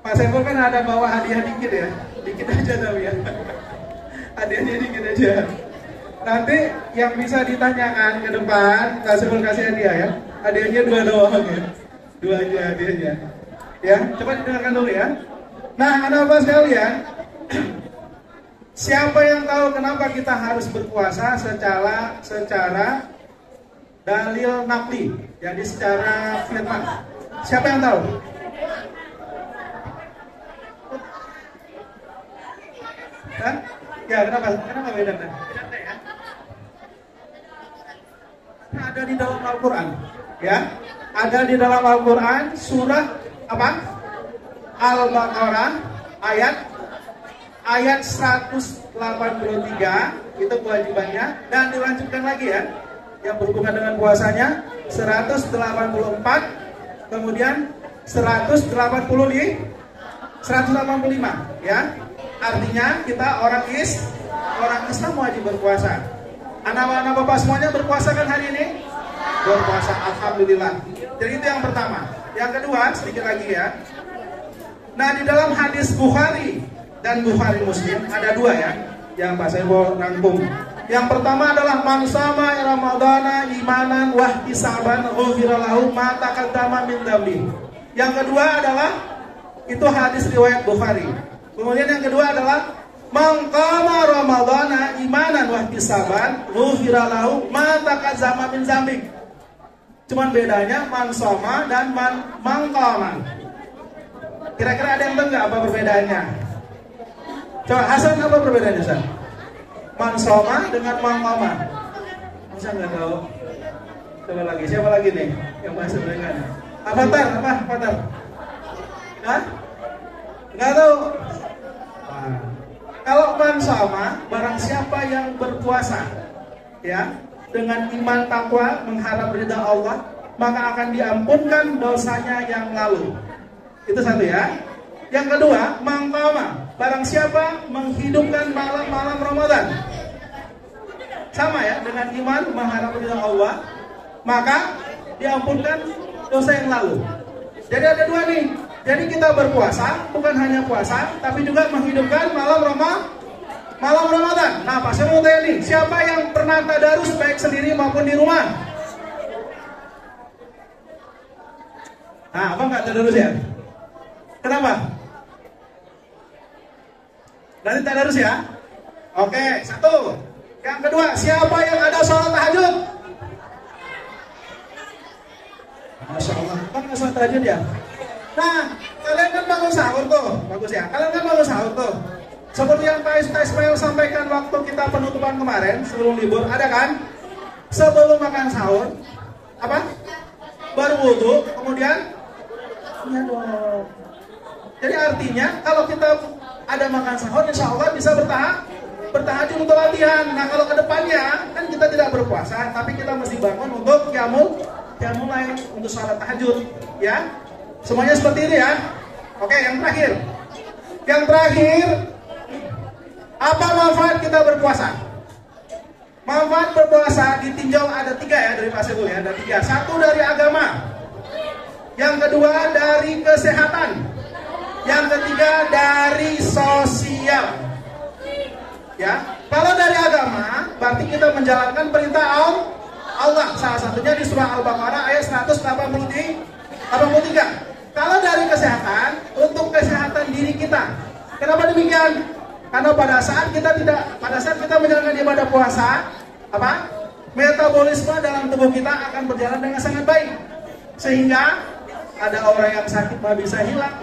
Pak Saiful kan ada bawa hadiah dikit ya, dikit aja tapi ya. Hadiahnya dikit aja. Nanti yang bisa ditanyakan ke depan, Pak Saiful kasih hadiah ya. Hadiahnya 2 doang ya, 2 aja hadiahnya. Ya, coba didengarkan dulu ya. Nah, anak-anak sekalian, siapa yang tahu kenapa kita harus berpuasa secara dalil naqli, jadi secara firman? Siapa yang tahu? Hah? Ya, kenapa? Kenapa beda? Beda ya? Ada di dalam Al-Quran, ya. Ada di dalam Al-Quran surah apa? Al-Baqarah ayat 183 itu kewajibannya, dan dilanjutkan lagi ya, yang berhubungan dengan puasanya 184, kemudian 185 ya. Artinya kita orang Islam wajib berpuasa. Anak-anak Bapak semuanya berpuasa kan hari ini? Berpuasa, alhamdulillah. Jadi itu yang pertama. Yang kedua, sedikit lagi ya. Nah, di dalam hadis Bukhari dan Bukhari Muslim ada 2 ya, yang Pak Saiful rangkum. Yang pertama adalah man sama ramadhana imanan wa ihtisaban ghufira lahu ma taqaddama min dhanbi. Yang kedua adalah itu hadis riwayat Bukhari. Kemudian yang kedua adalah man qama ramadhana imanan wa ihtisaban ghufira lahu ma taqaddama min dhanbi. Cuman bedanya man soma dan man qama. Kira-kira ada yang tahu nggak apa perbedaannya? Coba Hasan, apa perbedaannya Hasan? Man soma dengan man qama. Bisa nggak tahu? Coba lagi, siapa lagi nih yang masih dengan? Avatar, apa? Avatar? Hah? Nggak tahu? Nah, kalau man soma, barang siapa yang berpuasa, ya, dengan iman takwa mengharap ridha Allah, maka akan diampunkan dosanya yang lalu. Itu satu ya. Yang kedua, mangkama, barang siapa menghidupkan malam-malam Ramadan, sama ya, dengan iman mengharap ridha Allah, maka diampunkan dosa yang lalu. Jadi ada 2 nih. Jadi kita berpuasa bukan hanya puasa, tapi juga menghidupkan malam Ramadan. Nah, Pak, saya mau tanya nih, siapa yang pernah tadarus baik sendiri maupun di rumah? Nah, apa nggak tadarus ya? Kenapa? Nanti tadarus ya? Oke, 1. Yang kedua, siapa yang ada sholat tahajud? Masya Allah, kan nggak sholat tahajud ya? Nah, kalian kan bangun sahur tuh, bagus ya. Kalian kan bangun sahur tuh. Seperti yang Pak Ismail sampaikan waktu kita penutupan kemarin sebelum libur, ada kan? Sebelum makan sahur, apa? Baru wudhu, kemudian ya dong. Jadi artinya kalau kita ada makan sahur, insya Allah bisa bertahajud untuk latihan. Nah, kalau kedepannya kan kita tidak berpuasa, tapi kita mesti bangun untuk qiyamul lail, untuk salat tahajud, ya. Semuanya seperti ini ya. Oke, yang terakhir. Apa manfaat kita berpuasa? Manfaat berpuasa ditinjau ada 3 ya dari Pak Saiful ya, ada 3. 1 dari agama. Yang kedua dari kesehatan. Yang ketiga dari sosial. Ya, kalau dari agama berarti kita menjalankan perintah Allah. Salah satunya di surah Al-Baqarah ayat 183. Kalau dari kesehatan, untuk kesehatan diri kita. Kenapa demikian? Karena pada saat kita menjalankan ibadah puasa, apa? Metabolisme dalam tubuh kita akan berjalan dengan sangat baik. Sehingga ada orang yang sakit bisa hilang,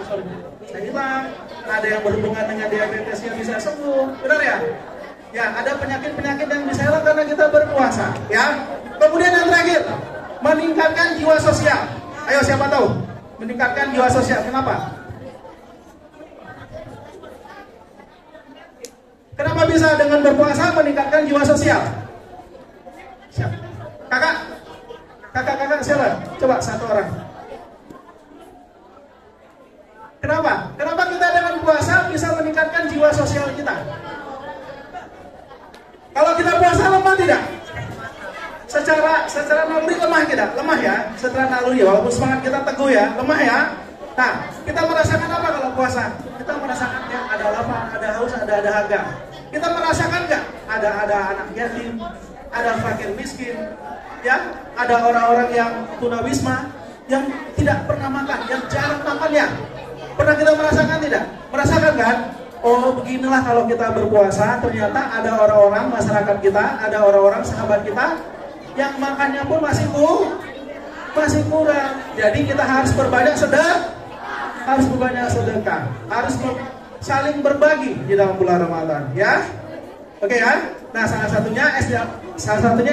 ada yang berhubungan dengan diabetesnya bisa sembuh. Benar ya? Ya, ada penyakit-penyakit yang bisa hilang karena kita berpuasa, ya. Kemudian yang terakhir, meningkatkan jiwa sosial. Ayo, siapa tahu? Meningkatkan jiwa sosial. Kenapa? Kenapa bisa dengan berpuasa meningkatkan jiwa sosial? Siapa? Kakak siapa? Coba 1 orang. Kenapa? Kenapa kita dengan puasa bisa meningkatkan jiwa sosial kita? Kalau kita puasa lemah tidak? Secara naluri lemah kita, lemah ya. Secara naluri ya, walaupun semangat kita teguh ya, lemah ya. Nah, kita merasakan apa kalau puasa, kita merasakan ya, ada lapar, ada haus, ada dahaga. Kita merasakan nggak? Ada anak yatim, ada fakir miskin, ya, ada orang-orang yang tunawisma, yang tidak pernah makan, yang jarang makan ya. Pernah kita merasakan tidak? Merasakan kan? Oh beginilah kalau kita berpuasa, ternyata ada orang-orang masyarakat kita, ada orang-orang sahabat kita yang makannya pun masih kurang. Jadi kita harus berbanyak sedekah, harus saling berbagi di dalam bulan Ramadan, ya. Oke kan? Nah salah satunya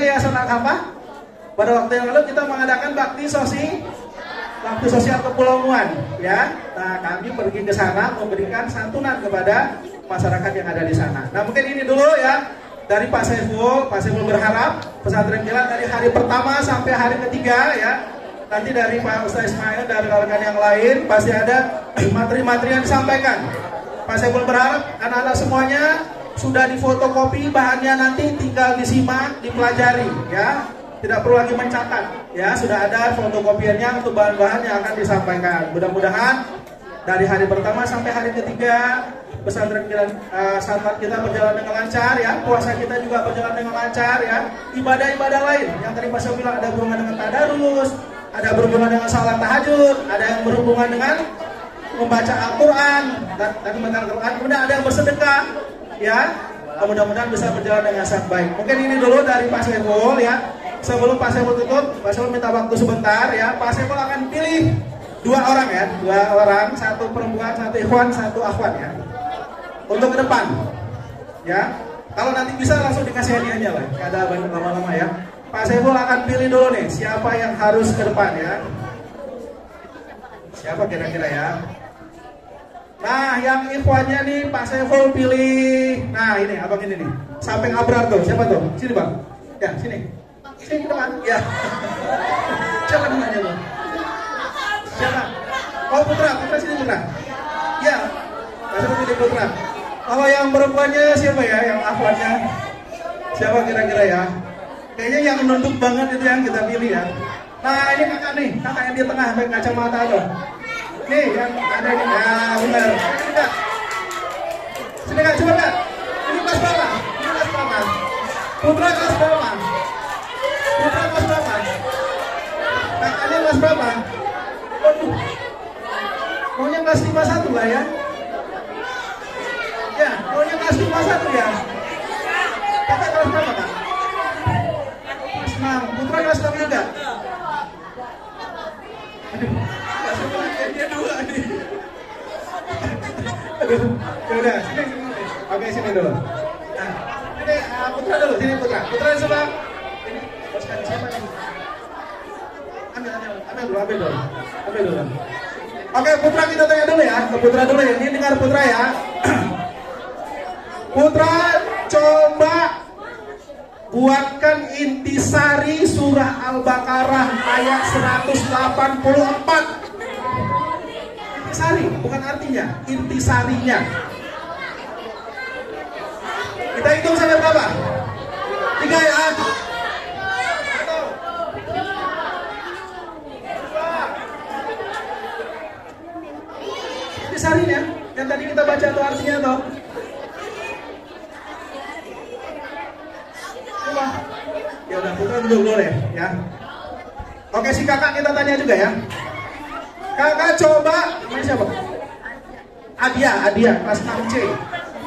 Yayasan Al-Kafah. Pada waktu yang lalu kita mengadakan bakti sosial kepulauan, ya. Nah kami pergi ke sana memberikan santunan kepada masyarakat yang ada di sana. Nah mungkin ini dulu ya dari Pak Saiful berharap pesantren kilat dari hari pertama sampai hari ketiga ya. Nanti dari Pak Ustaz Ismail dan rekan-rekan yang lain pasti ada materi-materi yang disampaikan. Pak Saiful berharap anak-anak semuanya sudah difotokopi bahannya, nanti tinggal disimak, dipelajari ya. Tidak perlu lagi mencatat ya, sudah ada fotokopiannya untuk bahan-bahan yang akan disampaikan. Mudah-mudahan dari hari pertama sampai hari ketiga pesantren santat kita berjalan dengan lancar ya, puasa kita juga berjalan dengan lancar ya. Ibadah-ibadah lain yang tadi Pak Syah bilang ada berhubungan dengan tadarus, ada berhubungan dengan salat tahajud, ada yang berhubungan dengan membaca Al-Quran dan membaca Al-Quran, kemudian ada yang bersedekah ya. Mudah-mudahan bisa berjalan dengan sangat baik. Mungkin ini dulu dari Pak Saiful ya. Sebelum Pak Saiful tutup, Pak Saiful minta waktu sebentar ya. Pak Saiful akan pilih dua orang, satu perempuan, satu ikhwan, satu akhwat ya, untuk ke depan ya. Kalau nanti bisa langsung dikasih hadiahnya lah, nggak ada banyak lama-lama ya. Pak Saiful akan pilih dulu nih siapa yang harus ke depan ya. Siapa kira-kira ya? Nah yang ikhwannya nih Pak Saiful pilih. Nah ini abang ini nih, samping Abrar tuh, siapa tuh? Sini bang, ya sini ke depan ya. Siapa namanya tuh? Siapa? Oh Putra sini Putra. Ya, Pak pilih Putra. Kalau yang perempuannya siapa ya? Yang akhwatnya siapa kira-kira ya? Kayaknya yang nunduk banget itu yang kita pilih ya. Nah ini kakak yang di tengah pakai kacamata tuh. Nih yang ada ini. Nah benar. Sini kak, coba kak. Ini kelas berapa? Putra kelas berapa? Kakaknya kelas berapa? Waduh, maunya kelas 51 lah ya. Ya, maunya kelas 51 ya. Kakak kelas berapa kak? Kelas 6. Putra kelas 6 juga? Aduh, gak semua dia dua nih. Aduh, yaudah, sini. Oke, sini dulu. Nah, ini Putra dulu, sini Putra. Putra di sebelah. Ini, boskan siapa nih? Ambil dulu. Oke, Putra kita tanya dulu ya. Ke Putra dulu ya. Ini dengar Putra ya. Putra coba buatkan intisari surah Al-Baqarah ayat 184. Intisari, bukan artinya, intisarinya. Kita hitung sampai berapa? 3 ya. Intisarinya yang tadi kita baca tuh artinya tuh. Coba. Ya udah Putra dulu boleh ya. Oke si kakak kita tanya juga ya. Kakak coba, namanya siapa? Adia kelas 6C.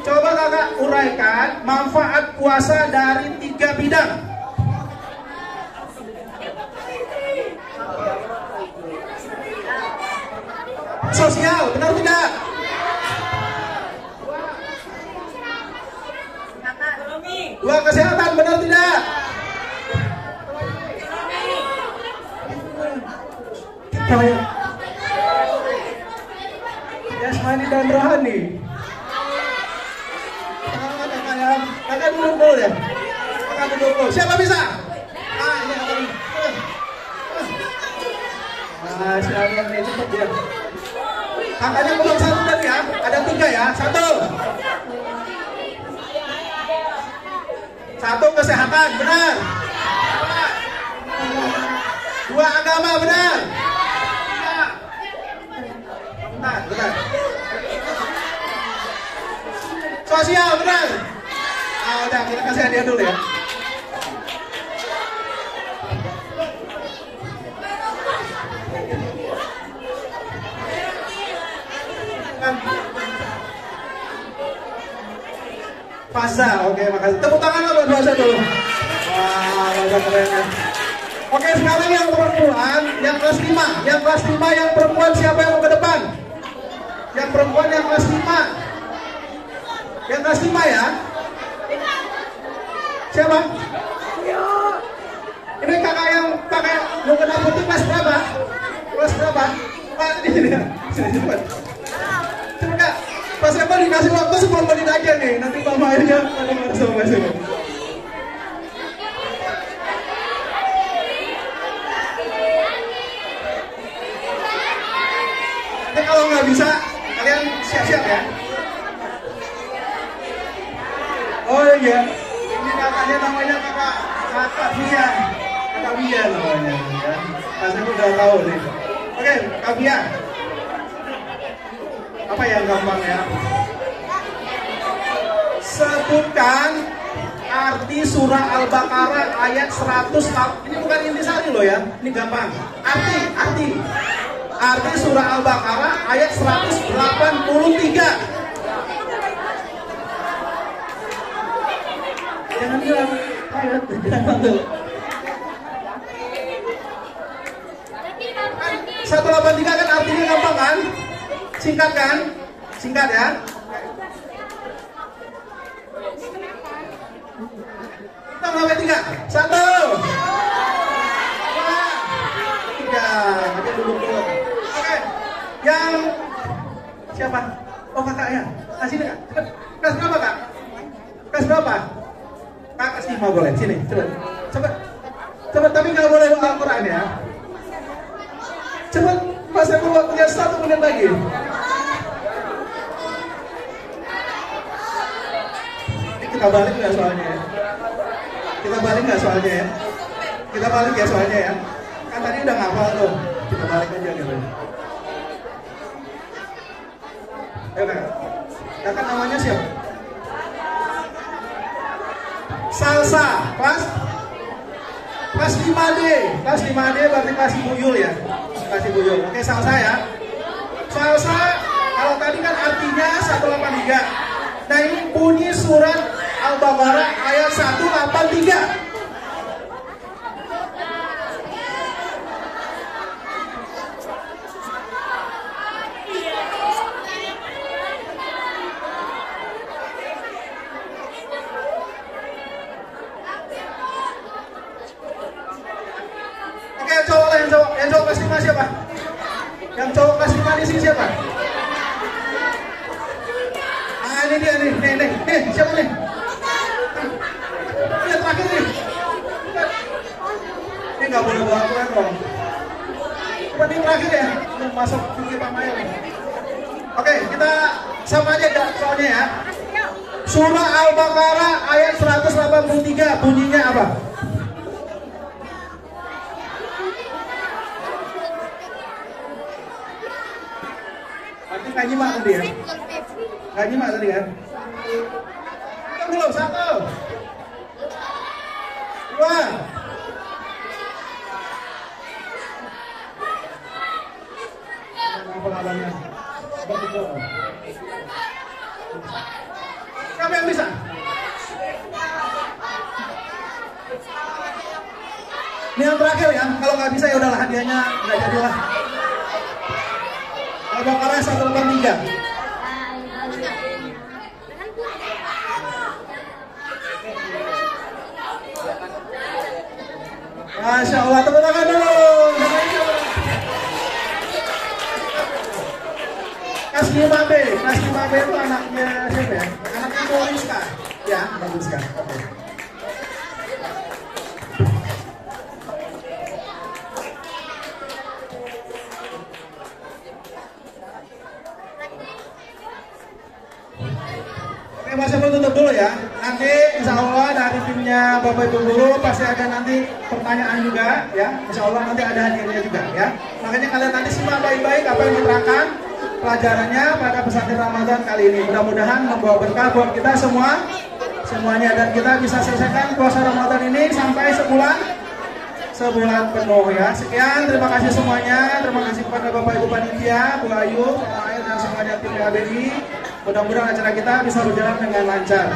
Coba kakak uraikan manfaat puasa dari 3 bidang. Sosial, benar tidak? Dua kesehatan, benar tidak? Jasmani dan rohani. Kakak dulu ya. Siapa bisa? Ini kakak ini. Siapa nih cepet ya. Kakaknya belum satu tadi ya. Ada 3 ya. 1 kesehatan, benar. 2 agama, benar. Benar. Sosial, benar. Udah, kita kasih hadiah dulu ya. Fasa, oke, makasih. Tepuk tangan buat Fasa dulu. Wah, Fasa keren ya. Oke, sekarang yang perempuan, yang kelas 5. Yang kelas 5, yang perempuan siapa yang mau ke depan? Yang perempuan yang kelas 5. Yang kelas 5 ya. Siapa? Ini kakak yang pakai mukena putih kelas berapa? Kelas berapa? Pak, ini sini cepat. Coba Kak, Pas Eva dikasih waktu 10 menit aja nih. Nanti mamanya langsung masuk. Nanti kalau nggak bisa, kalian siap-siap ya. Oh iya, ini kakaknya namanya kakak Via. Kakak Via namanya ya. Mas aku udah tahu nih. Oke, Kak Via. Apa yang gampang ya? Sebutkan arti surah Al-Baqarah ayat 100. Ini bukan intisari loh ya, ini gampang. Arti surah Al-Baqarah ayat 183. Jangan bilang ayat, jangan tuh. 183 kan artinya gampang kan? Singkat kan? Singkat ya. Kita sampai 3. 1 2 3. Aja dulu. Oke. Yang siapa? Oh kakak ya. Kasih nih kak. Kelas berapa kak? Kelas berapa? Kak kelas 5 boleh. Sini. Coba tapi nggak boleh Al-Quran ya. Cepat. Mas aku waktunya 1 menit lagi. Kita balik nggak soalnya ya? Kita balik nggak soalnya ya? Kita balik ya soalnya ya? Kan tadi udah ngapal tuh. Kita balik aja gitu. Ayo kak. Kakak namanya siapa? Salsa. Kelas 5D. Kelas 5D berarti kelas Buyul ya? Kelas Buyul. Oke, Salsa ya. Salsa, kalau tadi kan artinya 183. Nah ini bunyi surat Al-Baqarah ayat 183. Oke, yang cowok kelas 5 siapa? Yang cowok kelas 5 di sini siapa? Ini dia nih, siapa nih? Ini terakhir nih. Ini nggak boleh bawa Al-Quran dong. Coba ini terakhir ya, masuk ke Pak Maya nih. Oke, kita sama aja soalnya ya. Surah Al-Baqarah ayat 183 bunyinya apa? Nanti nggak nyimak tadi ya. Nggak nyimak tadi kan? Kita belum 1 2. Pengalamannya. Siapa yang bisa? Ini yang terakhir ya. Kalau nggak bisa ya udahlah hadiahnya nggak jadilah. Al-Baqarah 183. Masya Allah, tepuk tangan dulu. Kelas 5B itu anaknya siapa ya? Anaknya Moriska. Ya, bagus kan. Oke. Mas Eva tutup dulu ya. Nanti insya Allah dari timnya Bapak Ibu Guru pasti ada nanti pertanyaan juga ya. Insya Allah nanti ada hadiahnya juga ya. Makanya kalian nanti simak baik-baik apa yang diterangkan. pelajarannya pada pesantren Ramadan kali ini. Mudah-mudahan membawa berkah buat kita semuanya, dan kita bisa selesaikan puasa Ramadan ini sampai sebulan penuh ya. Sekian, terima kasih semuanya. Terima kasih kepada Bapak Ibu Panitia, Bu Ayu, Pak Air, dan semuanya tim KBI. Mudah-mudahan acara kita bisa berjalan dengan lancar.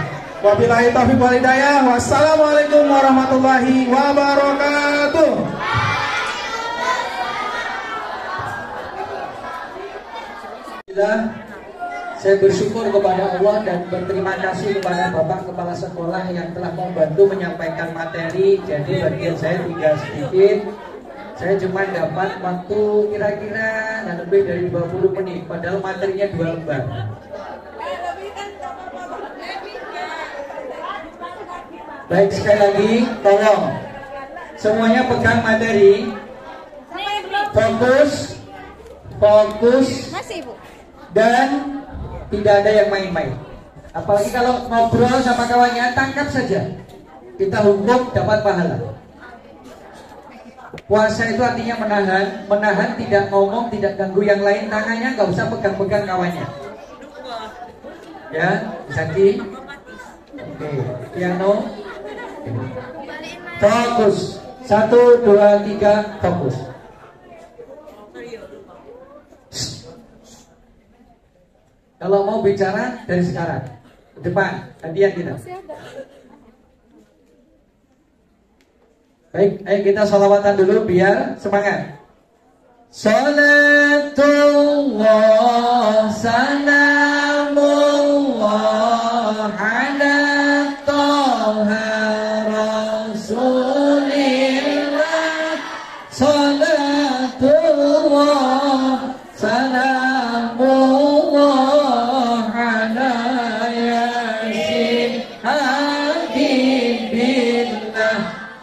Wabillahi taufiq wal hidayah. Wassalamualaikum warahmatullahi wabarakatuh. Saya bersyukur kepada Allah dan berterima kasih kepada Bapak Kepala Sekolah yang telah membantu menyampaikan materi. Jadi bagian saya tinggal sedikit. Saya cuma dapat waktu kira-kira lebih dari 20 menit, padahal materinya 2 lembar. Baik, sekali lagi tolong semuanya pegang materi, fokus, dan tidak ada yang main-main. Apalagi kalau ngobrol sama kawannya, tangkap saja. Kita hukum dapat pahala. Puasa itu artinya menahan, tidak ngomong, tidak ganggu yang lain. Tangannya nggak usah pegang-pegang kawannya. Ya, Zaki. Oke, piano. Fokus. 1, 2, 3, fokus. Kalau mau bicara dari sekarang ke depan, gantian kita. Baik, ayo kita sholawatan dulu biar semangat. Salatullah salamullah ala Taha Rasulillah. Salatullah salamullah ala Yasin Habibillah,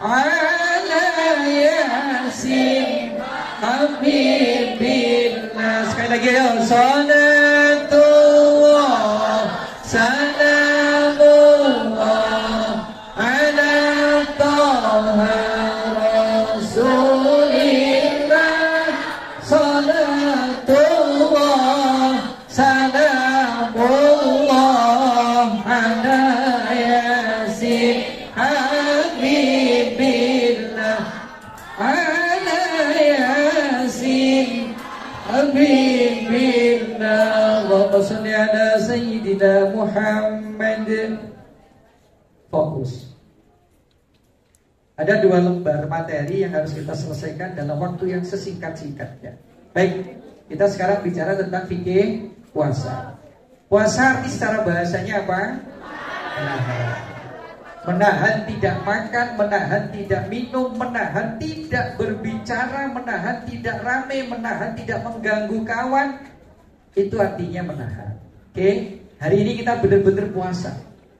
ala Yasin Habibillah. Sekali lagi ya. Salatullah salamullah ala Taha Rasulillah. Salatullah salamullah ala Yasin Habibillah, ala Yasin Habibillah. Allahumma sholli ala Sayyidina Muhammad. Fokus. Ada 2 lembar materi yang harus kita selesaikan dalam waktu yang sesingkat-singkatnya. Baik, kita sekarang bicara tentang fikih puasa. Puasa arti secara bahasanya apa? Menahan. Menahan tidak makan, menahan tidak minum, menahan tidak berbicara, menahan tidak rame, menahan tidak mengganggu kawan. Itu artinya menahan. Oke, hari ini kita benar-benar puasa.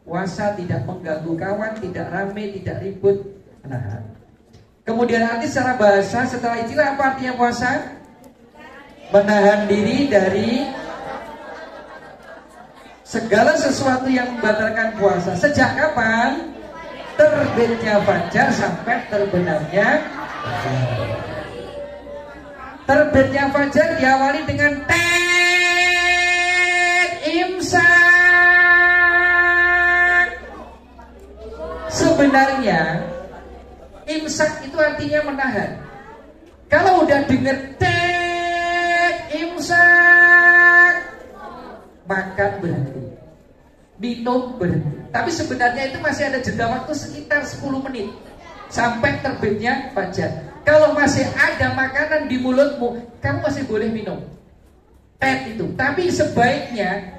Puasa tidak mengganggu kawan, tidak rame, tidak ribut, menahan. Kemudian arti secara bahasa setelah istilah apa artinya puasa? Menahan diri dari segala sesuatu yang membatalkan puasa. Sejak kapan? Terbitnya fajar sampai terbenamnya fajar. Terbitnya fajar diawali dengan imsak. Sebenarnya imsak itu artinya menahan. Kalau udah dengar imsak, makan berhenti, minum berhenti. Tapi sebenarnya itu masih ada jeda waktu sekitar 10 menit sampai terbitnya fajar. Kalau masih ada makanan di mulutmu, kamu masih boleh minum tet itu. Tapi sebaiknya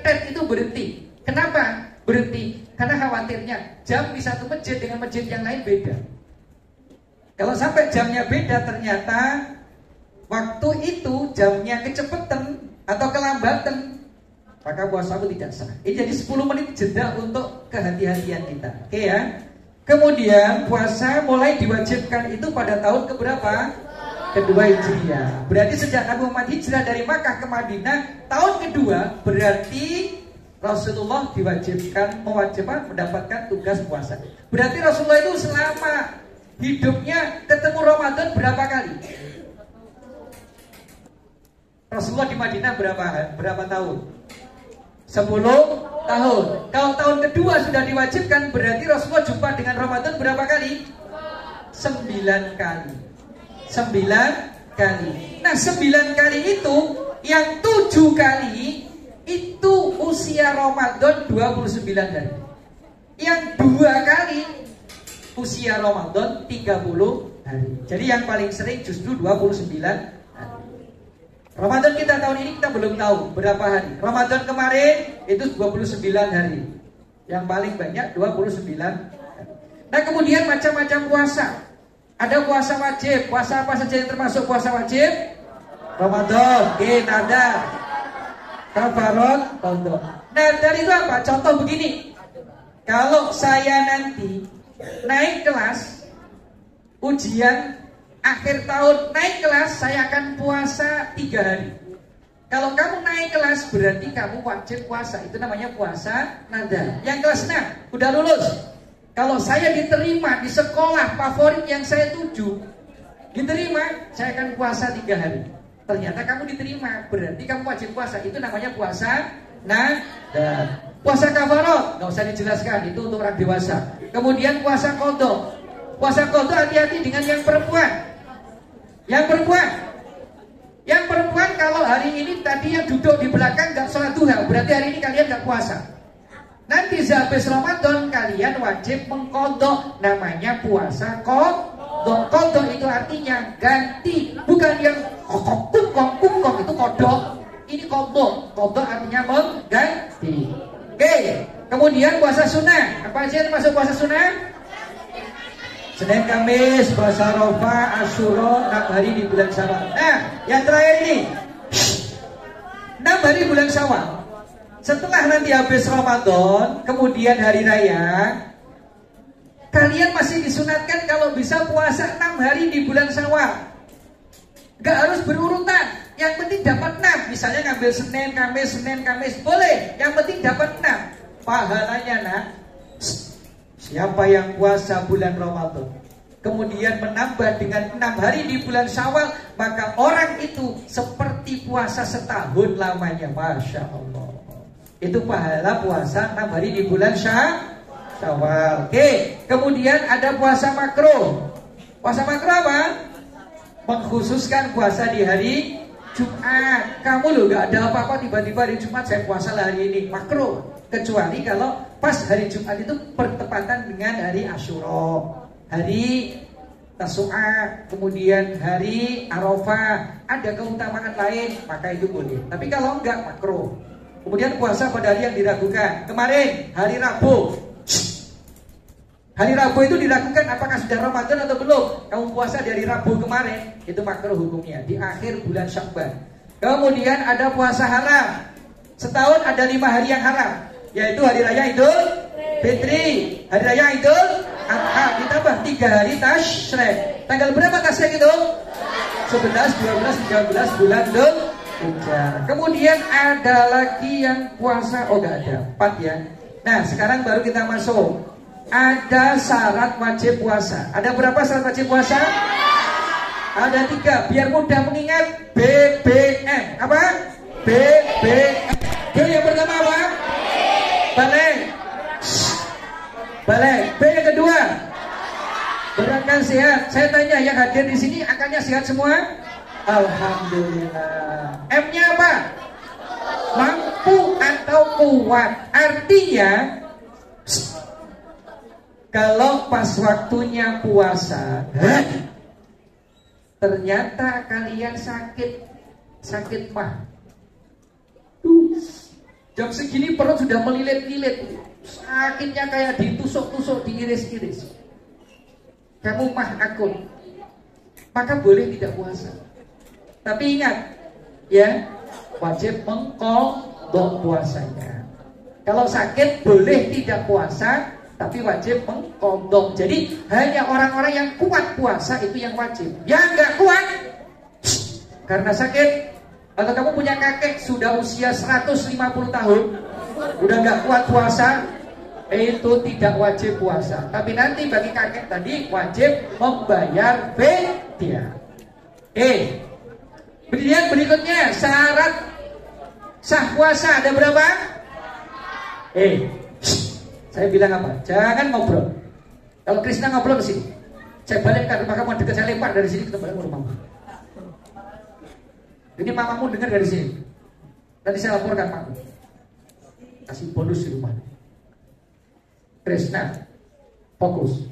tet itu berhenti. Kenapa berhenti? Karena khawatirnya jam di satu masjid dengan masjid yang lain beda. Kalau sampai jamnya beda, ternyata waktu itu jamnya kecepatan atau kelambatan, maka puasamu tidak sah. Ini jadi 10 menit jeda untuk kehati-hatian kita. Oke ya. Kemudian puasa mulai diwajibkan itu pada tahun keberapa? Kedua Hijriah. Berarti sejak Nabi Muhammad hijrah dari Makkah ke Madinah, tahun kedua berarti Rasulullah mewajibkan mendapatkan tugas puasa. Berarti Rasulullah itu selama hidupnya ketemu Ramadan berapa kali? Rasulullah di Madinah berapa tahun? 10 tahun. Kalau tahun kedua sudah diwajibkan, berarti Rasulullah jumpa dengan Ramadan berapa kali? 9 kali. 9 kali. Nah, 9 kali itu, yang 7 kali itu usia Ramadan 29 hari. Yang 2 kali usia Ramadan 30 hari. Jadi yang paling sering justru 29 hari. Ramadan kita tahun ini kita belum tahu berapa hari. Ramadan kemarin itu 29 hari. Yang paling banyak 29 hari. Nah, kemudian macam-macam puasa. Ada puasa wajib. Puasa apa saja yang termasuk puasa wajib? Ramadan, nadar, kafarat, qadha. Nadar itu apa? Contoh begini. Kalau saya nanti naik kelas, ujian akhir tahun naik kelas, saya akan puasa 3 hari. Kalau kamu naik kelas, berarti kamu wajib puasa. Itu namanya puasa nadar. Yang kelas 6 udah lulus. Kalau saya diterima di sekolah favorit yang saya tuju, diterima, saya akan puasa 3 hari. Ternyata kamu diterima, berarti kamu wajib puasa. Itu namanya puasa nadar. Puasa kafarat nggak usah dijelaskan, itu untuk orang dewasa. Kemudian puasa qadha. Puasa qadha hati-hati dengan yang perempuan. Yang perempuan kalau hari ini tadi yang duduk di belakang nggak sholat duha, berarti hari ini kalian nggak puasa. Nanti sehabis Ramadan kalian wajib mengqadha, namanya puasa qadha. Qadha itu artinya ganti, bukan yang kungkong itu kodok. Ini qadha. Qadha artinya mengganti. Oke. Kemudian puasa sunnah. Apa aja yang masuk puasa sunnah? Senin, Kamis, puasa Arafah, Asyura, 6 hari di bulan Syawal. Nah, yang terakhir ini 6 hari bulan Syawal. Setelah nanti habis Ramadan, kemudian hari raya, kalian masih disunatkan kalau bisa puasa 6 hari di bulan Syawal. Gak harus berurutan. Yang penting dapat 6. Misalnya ngambil Senin, Kamis, boleh. Yang penting dapat 6. Pahalanya, nak, siapa yang puasa bulan Ramadan kemudian menambah dengan 6 hari di bulan Syawal, maka orang itu seperti puasa setahun lamanya. Masya Allah. Itu pahala puasa 6 hari di bulan Syawal. Oke. Kemudian ada puasa makruh. Puasa makruh apa? Mengkhususkan puasa di hari Jumat. Kamu loh gak ada apa-apa, tiba-tiba hari Jumat saya puasa hari ini. Makruh. Kecuali kalau pas hari Jumat itu bertepatan dengan hari Asyura, hari Tasu'a, kemudian hari Arafah, ada keutamaan lain, maka itu boleh. Tapi kalau enggak, makruh. Kemudian puasa pada hari yang diragukan. Kemarin hari Rabu. Hari Rabu itu diragukan apakah sudah Ramadan atau belum. Kamu puasa dari Rabu kemarin, itu makruh hukumnya di akhir bulan Syakban. Kemudian ada puasa haram. Setahun ada 5 hari yang haram, yaitu hari raya Idul Fitri, hari raya Idul Adha, ditambah 3 hari Tasyrik. Tanggal berapa Tasyrik itu? 11, 12, 13 bulan Dzulhijjah. Kemudian ada lagi yang puasa, oh enggak ada, 4 ya. Nah, sekarang baru kita masuk. Ada syarat wajib puasa. Ada berapa syarat wajib puasa? Ada 3, biar mudah mengingat. BBM. Apa? BBM. B yang pertama apa? Balik. B yang kedua, berakal sehat. Saya tanya yang hadir di sini akalnya sehat semua? Alhamdulillah. M-nya apa? Mampu atau kuat. Artinya kalau pas waktunya puasa, ternyata kalian sakit mah. Jam segini perut sudah melilit-lilit, sakitnya kayak ditusuk-tusuk, diiris-iris. Kamu mah akut, maka boleh tidak puasa. Tapi ingat, ya, wajib mengqadha puasanya. Kalau sakit boleh tidak puasa, tapi wajib mengqadha. Jadi hanya orang-orang yang kuat puasa itu yang wajib. Yang nggak kuat karena sakit, atau kamu punya kakek sudah usia 150 tahun, udah nggak kuat puasa, itu tidak wajib puasa. Tapi nanti bagi kakek tadi wajib membayar fidyah. Kemudian berikutnya syarat sah puasa ada berapa? Saya bilang apa? Jangan ngobrol. Kalau Krishna ngobrol ke sini, saya balik ke rumah kamu dekat, saya lempar dari sini ke tempat rumahmu. Ini mamamu dengar dari sini. Nanti saya laporkan mamamu. Kasih bonus di rumah. Krishna, fokus.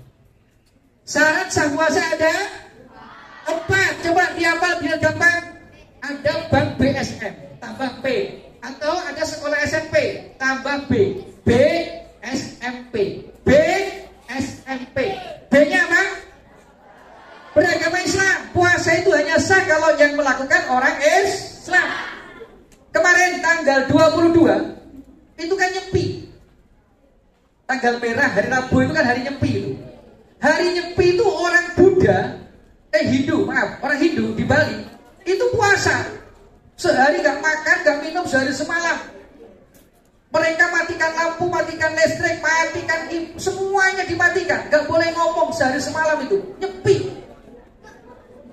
Syarat sah puasa ada 4. Coba dihafal biar gampang. Ada bank BSM tambah P, atau ada sekolah SMP tambah B, BSMP, BSMP. B-nya apa? Beragama Islam. Puasa itu hanya sah kalau yang melakukan orang Islam. Kemarin tanggal 22 itu kan nyepi. Tanggal merah hari Rabu itu kan hari nyepi itu. Hari nyepi itu orang Buddha, orang Hindu di Bali itu puasa. Sehari gak makan, gak minum sehari semalam. Mereka matikan lampu, matikan listrik, matikan semuanya dimatikan. Gak boleh ngomong sehari semalam itu. Nyepi.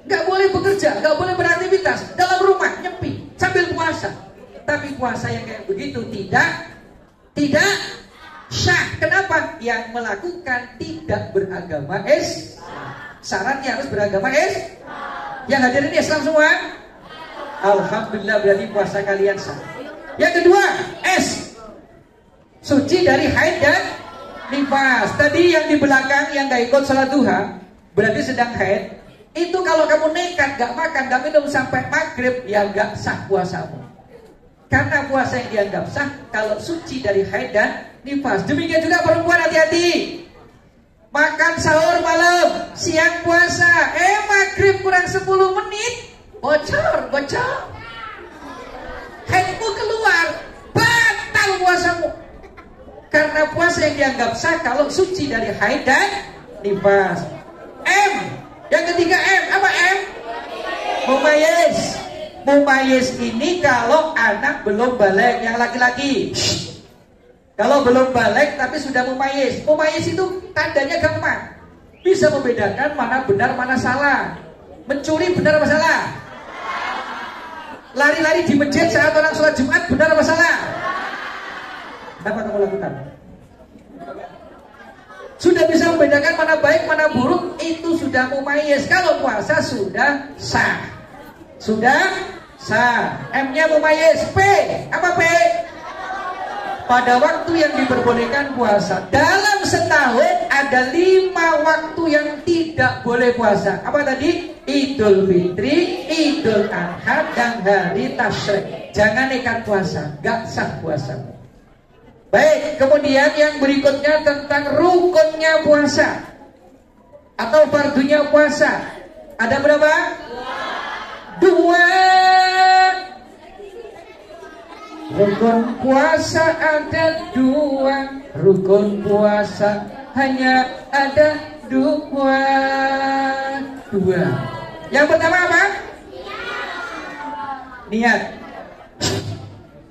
Gak boleh bekerja, gak boleh beraktivitas. Dalam rumah nyepi sambil puasa. Tapi puasa yang kayak begitu tidak syah. Kenapa? Yang melakukan tidak beragama Islam. Syaratnya harus beragama Islam. Yang hadirin Islam semua? Alhamdulillah, berarti puasa kalian sah. Yang kedua, suci dari haid dan nifas. Tadi yang di belakang yang gak ikut salat duha berarti sedang haid. Itu kalau kamu nekat gak makan, gak minum sampai maghrib, ya gak sah puasamu. Karena puasa yang dianggap sah kalau suci dari haid dan nifas. Demikian juga perempuan, hati-hati. Makan sahur malam, siang puasa, maghrib kurang 10 menit, bocor. Haidmu keluar, batal puasamu. Karena puasa yang dianggap sah kalau suci dari haid dan nifas. Yang ketiga apa M? Mumayyiz ini kalau anak belum balik, yang laki-laki. Kalau belum balik tapi sudah mumayyiz. Mumayyiz itu tandanya gampang. Bisa membedakan mana benar mana salah. Mencuri benar apa salah? Lari-lari di masjid saat orang sholat Jumat benar apa salah? Apa kamu lakukan? Sudah bisa membedakan mana baik mana buruk, itu sudah mumayyiz. Kalau puasa sudah sah. M-nya mumayyiz. P, apa P? Pada waktu yang diperbolehkan puasa. Dalam setahun ada 5 waktu yang tidak boleh puasa. Apa tadi? Idul Fitri, Idul Adha, dan hari Tasyrik. Jangan nekat puasa, gak sah puasa. Baik, kemudian yang berikutnya tentang rukunnya puasa atau fardunya puasa. Ada berapa? 2. Rukun puasa ada 2. Rukun puasa hanya ada 2. Yang pertama apa? Niat.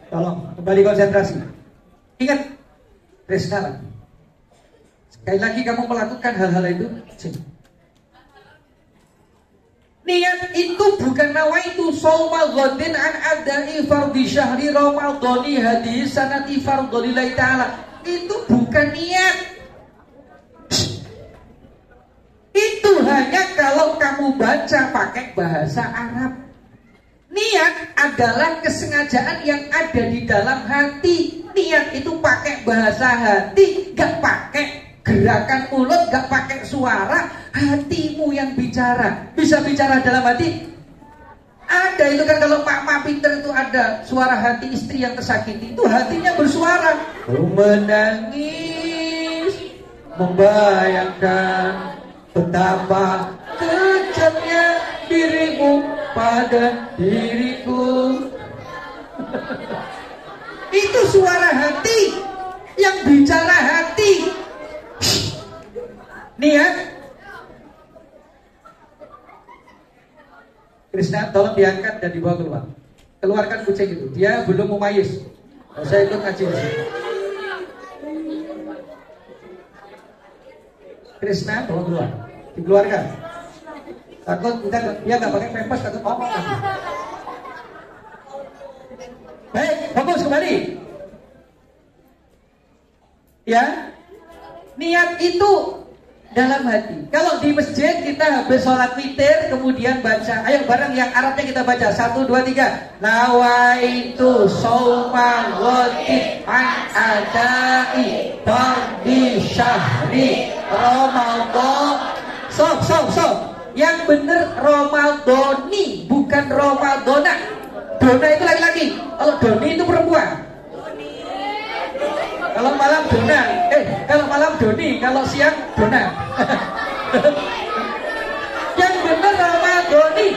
Tolong kembali konsentrasi. Ingat, Krishna. Sekali lagi kamu melakukan hal-hal itu. Niat itu bukan nawaitu shaumal ghadin an adai fardhi syahri ramadhani hadis sanati fardhillahi ta'ala. Itu bukan niat. Itu hanya kalau kamu baca pakai bahasa Arab. Niat adalah kesengajaan yang ada di dalam hati. Niat itu pakai bahasa hati, gak pakai gerakan mulut, gak pakai suara. Hatimu yang bicara. Bisa bicara dalam hati. Ada itu kan, kalau mak pinter itu ada suara hati istri yang tersakiti, itu hatinya bersuara. Menangis, membayangkan betapa kejamnya dirimu pada diriku. Itu suara hati, yang bicara hati. Niat. Krishna, tolong diangkat dan dibawa keluar. Keluarkan kucing itu. Dia belum mumayyiz. Saya ikut ngaji di sini. Krishna, bawa keluar. Dikeluarkan. Takut dia nggak pakai pempes, takut ngomong. fokus kembali. Ya, niat itu dalam hati. Kalau di masjid kita habis sholat witir kemudian baca, ayo bareng yang Arabnya kita baca 1, 2, 3. Nawaitu shauma ghadin an adai fardhi syahri Ramadan. Stop. Yang bener Ramadhani, bukan Ramadhana. Dona itu laki-laki, kalau Doni itu perempuan. Kalau malam Dona, kalau malam Doni, kalau siang Dona. Yang bener Ramadhani.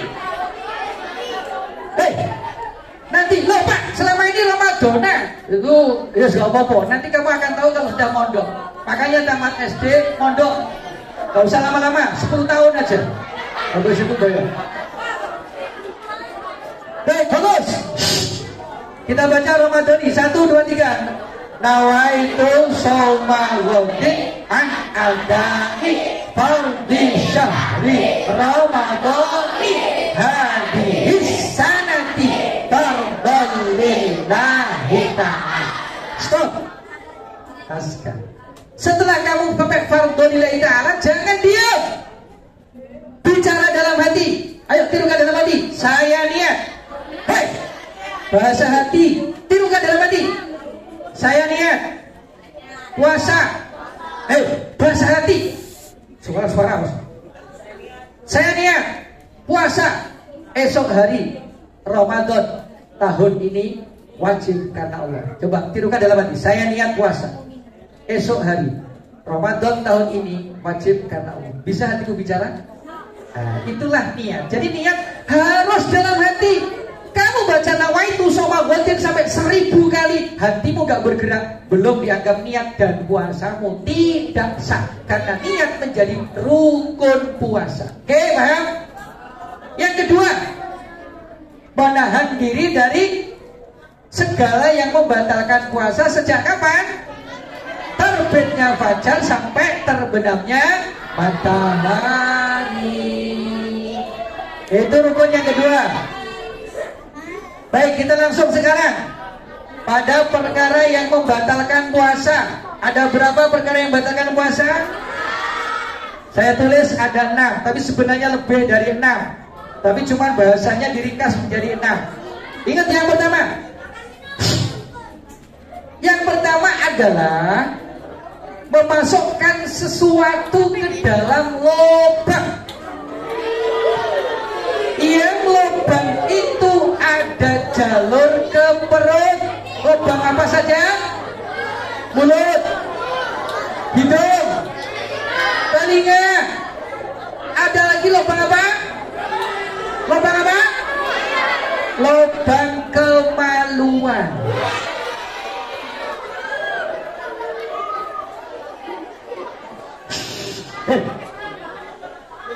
Nanti lo Pak, selama ini Ramadhana itu ya gak apa-apa. Nanti kamu akan tahu kalau sudah mondok. Makanya tamat SD, mondok. Gak usah lama-lama, 10 tahun aja. Habis itu bayar. Baik, bagus. Kita baca Ramadhani 1, 2, 3. Nawaitu shauma ghadin an adai fardhi syahri Ramadhani hadhihi sanati tardallillahi ta'ala. Stop. Paskan. Setelah kamu pakai fardhalillahi ta'ala, jangan diam. Bicara dalam hati. Ayo tirukan dalam hati. Saya niat. Hei. Bahasa hati. Tirukan dalam hati. Saya niat puasa. Bahasa hati. Suara. Saya niat puasa esok hari Ramadan tahun ini wajib karena Allah. Coba tirukan dalam hati. Saya niat puasa esok hari Ramadan tahun ini wajib karena Allah. Bisa hatiku bicara? Nah, itulah niat. Jadi niat harus dalam hati. Kamu baca nawaitu shauma ghadin sampai 1000 kali, hatimu gak bergerak, belum dianggap niat dan puasamu tidak sah. Karena niat menjadi rukun puasa. Oke, paham? Yang kedua, menahan diri dari segala yang membatalkan puasa. Sejak kapan? Terbitnya fajar sampai terbenamnya matahari. Itu rukun yang kedua. Baik, kita langsung sekarang pada perkara yang membatalkan puasa. Ada berapa perkara yang membatalkan puasa? Saya tulis ada 6, tapi sebenarnya lebih dari 6. Tapi cuma bahasanya diringkas menjadi 6. Ingat yang pertama. Yang pertama adalah memasukkan sesuatu ke dalam lubang. Yang lubang itu ada jalur ke perut. Lubang apa saja? Mulut, hidung, telinga. Ada lagi lubang apa? Lubang apa? Lubang kemaluan.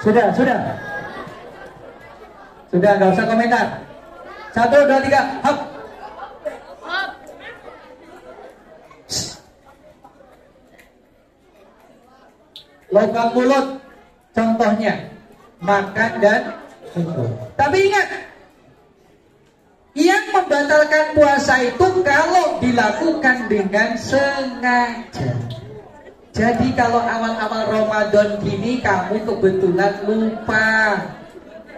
Sudah, nggak usah komentar. 1, 2, 3, hop. Lubang mulut, contohnya makan dan minum. Tapi ingat, yang membatalkan puasa itu kalau dilakukan dengan sengaja. Jadi kalau awal-awal Ramadan gini kamu kebetulan lupa,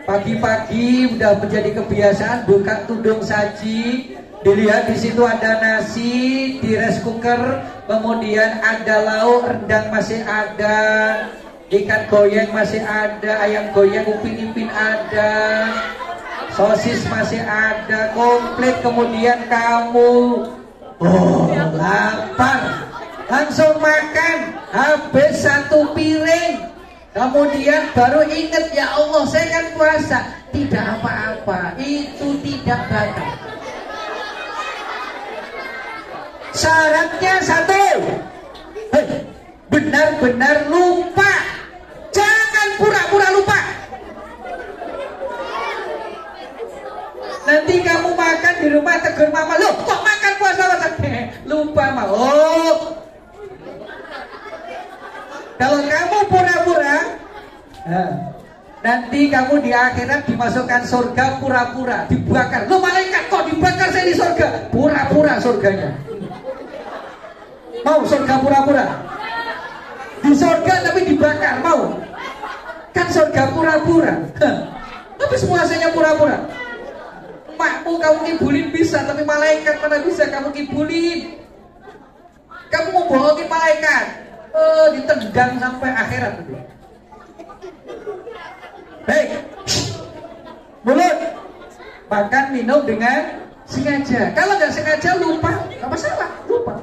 pagi-pagi udah menjadi kebiasaan buka tudung saji, dilihat di situ ada nasi di rice cooker, kemudian ada lauk, rendang masih ada, ikan goyang masih ada, ayam goyang upin-ipin ada, sosis masih ada, komplit. Kemudian kamu lapar, langsung makan habis 1 piring. Kemudian baru ingat, ya Allah saya kan puasa. Tidak apa-apa, itu tidak batal. Syaratnya 1, benar-benar lupa. Jangan pura-pura lupa. Nanti kamu makan di rumah tegur mama, loh kok makan puasa? Lupa mah. Kalau kamu pura-pura, nanti kamu di akhirat dimasukkan surga pura-pura, dibakar. Lo malaikat kok dibakar saya di surga. Pura-pura surganya. Mau surga pura-pura? Di surga tapi dibakar, mau? Kan surga pura-pura. Tapi semuanya pura-pura. Makmu kamu kibulin bisa, tapi malaikat mana bisa kamu kibulin? Kamu mau bohongin malaikat? Ditendang sampai akhirat. Baik, mulut makan minum dengan sengaja. Kalau nggak sengaja lupa, nggak masalah, lupa.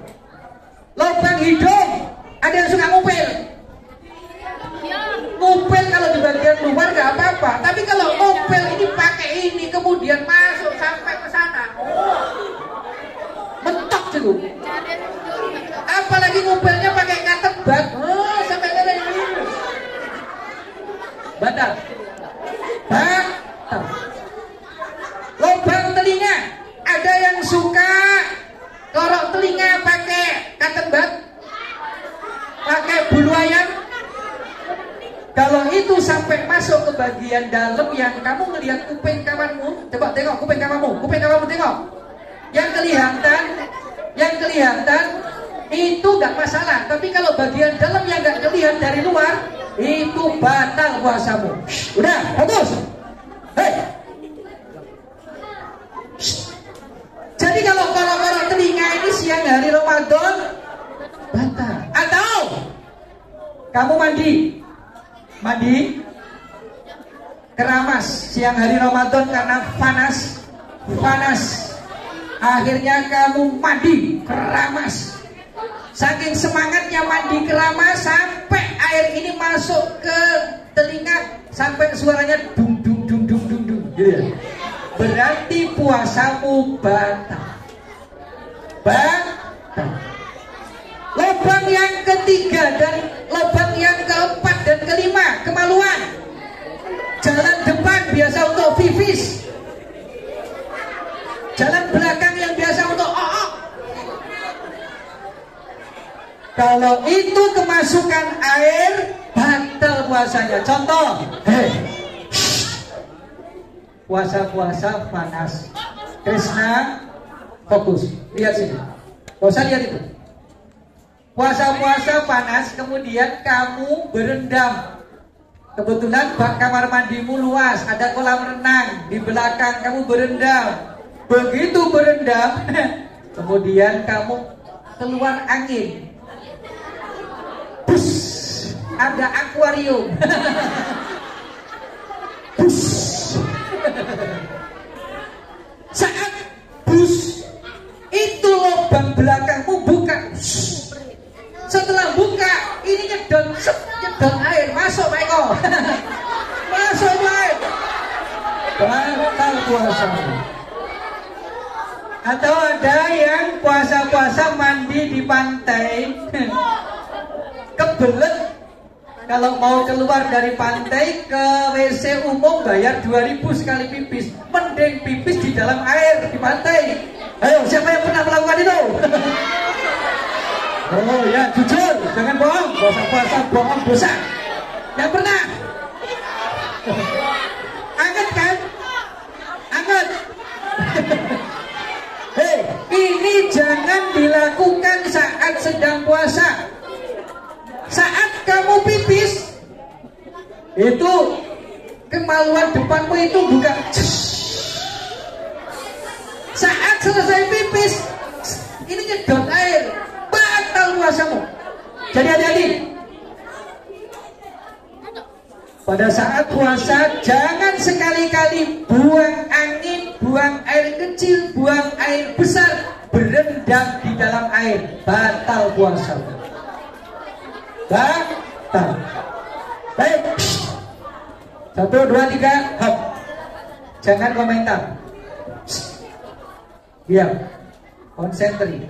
Lubang hidung, ada yang suka ngupil. Ngupil kalau di bagian luar nggak apa-apa, tapi kalau ngupil ini pakai ini kemudian masuk sampai ke sana, mentok dulu. Apalagi ngupilnya pakai katet bak, sampai ke ini. Batal. Batal. Lubang telinga, ada yang suka korok telinga pakai katet bak, pakai bulu ayam. Kalau itu sampai masuk ke bagian dalam yang kamu ngelihat kuping kawanmu, coba tengok kuping kawanmu tengok. Yang kelihatan itu nggak masalah, tapi kalau bagian dalam yang nggak kelihatan dari luar, itu batal puasamu. Udah, bagus. Hei. Jadi kalau korok-korok telinga ini siang hari Ramadan batal. Atau kamu mandi keramas siang hari Ramadan karena panas, akhirnya kamu mandi keramas. Saking semangatnya mandi keramas sampai air ini masuk ke telinga sampai suaranya dung dung dung dung dung dung, gitu ya. Berarti puasamu batal. Lubang yang ketiga dan lubang yang keempat dan kelima, kemaluan. Jalan depan biasa untuk pipis, jalan belakang yang biasa untuk ook. Kalau itu kemasukan air, batal puasanya. Contoh, puasa-puasa panas, Krishna fokus, lihat sini, gak usah lihat itu. Puasa-puasa panas, kemudian kamu berendam. Kebetulan bak kamar mandimu luas, ada kolam renang di belakang, kamu berendam. Begitu berendam, kemudian kamu keluar angin, bus, ada akuarium. Bus. Saat bus itu lubang belakangmu buka. Setelah buka, ini nyedot air masuk, Pak Eko. Masuk air. Batal puasa. Atau ada yang puasa-puasa mandi di pantai, kebelet. Kalau mau keluar dari pantai ke WC umum bayar 2.000 sekali pipis. Mending pipis di dalam air di pantai. Ayo, siapa yang pernah melakukan itu? Oh ya, jujur, jangan bohong. Puasa-puasa bohong dosa. Yang pernah? Anget kan? Anget. Hei, ini jangan dilakukan saat sedang puasa. Saat kamu pipis, itu kemaluan depanmu itu buka. Saat selesai pipis, ini nyedot air, batal puasamu. Jadi hati-hati. Pada saat puasa, jangan sekali-kali buang angin, buang air kecil, buang air besar, berendam di dalam air, batal puasamu. Batal. Baik. 1, 2, 3, hop. Jangan komentar. Diam. Konsentrasi.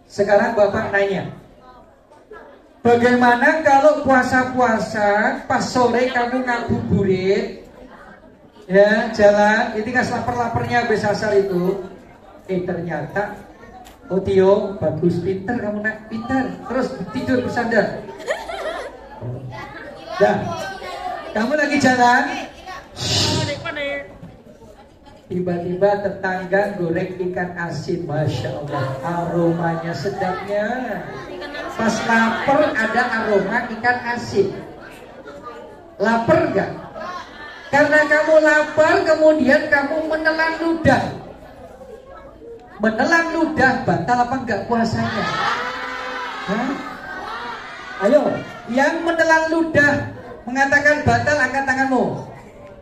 Sekarang Bapak nanya, bagaimana kalau puasa-puasa pas sore kamu ngabuburit, ya jalan, ini kan lapar-laparnya habis asar itu, ternyata Tio, bagus, pinter kamu nak, pinter. Terus tidur bersandar. Dah, kamu lagi jalan. Tiba-tiba tetangga goreng ikan asin, Masya Allah, aromanya sedapnya. Pas lapar ada aroma ikan asin. Lapar gak? Karena kamu lapar, kemudian kamu menelan ludah. Menelan ludah, batal apa enggak puasanya? Hah? Ayo, yang menelan ludah mengatakan batal, angkat tanganmu.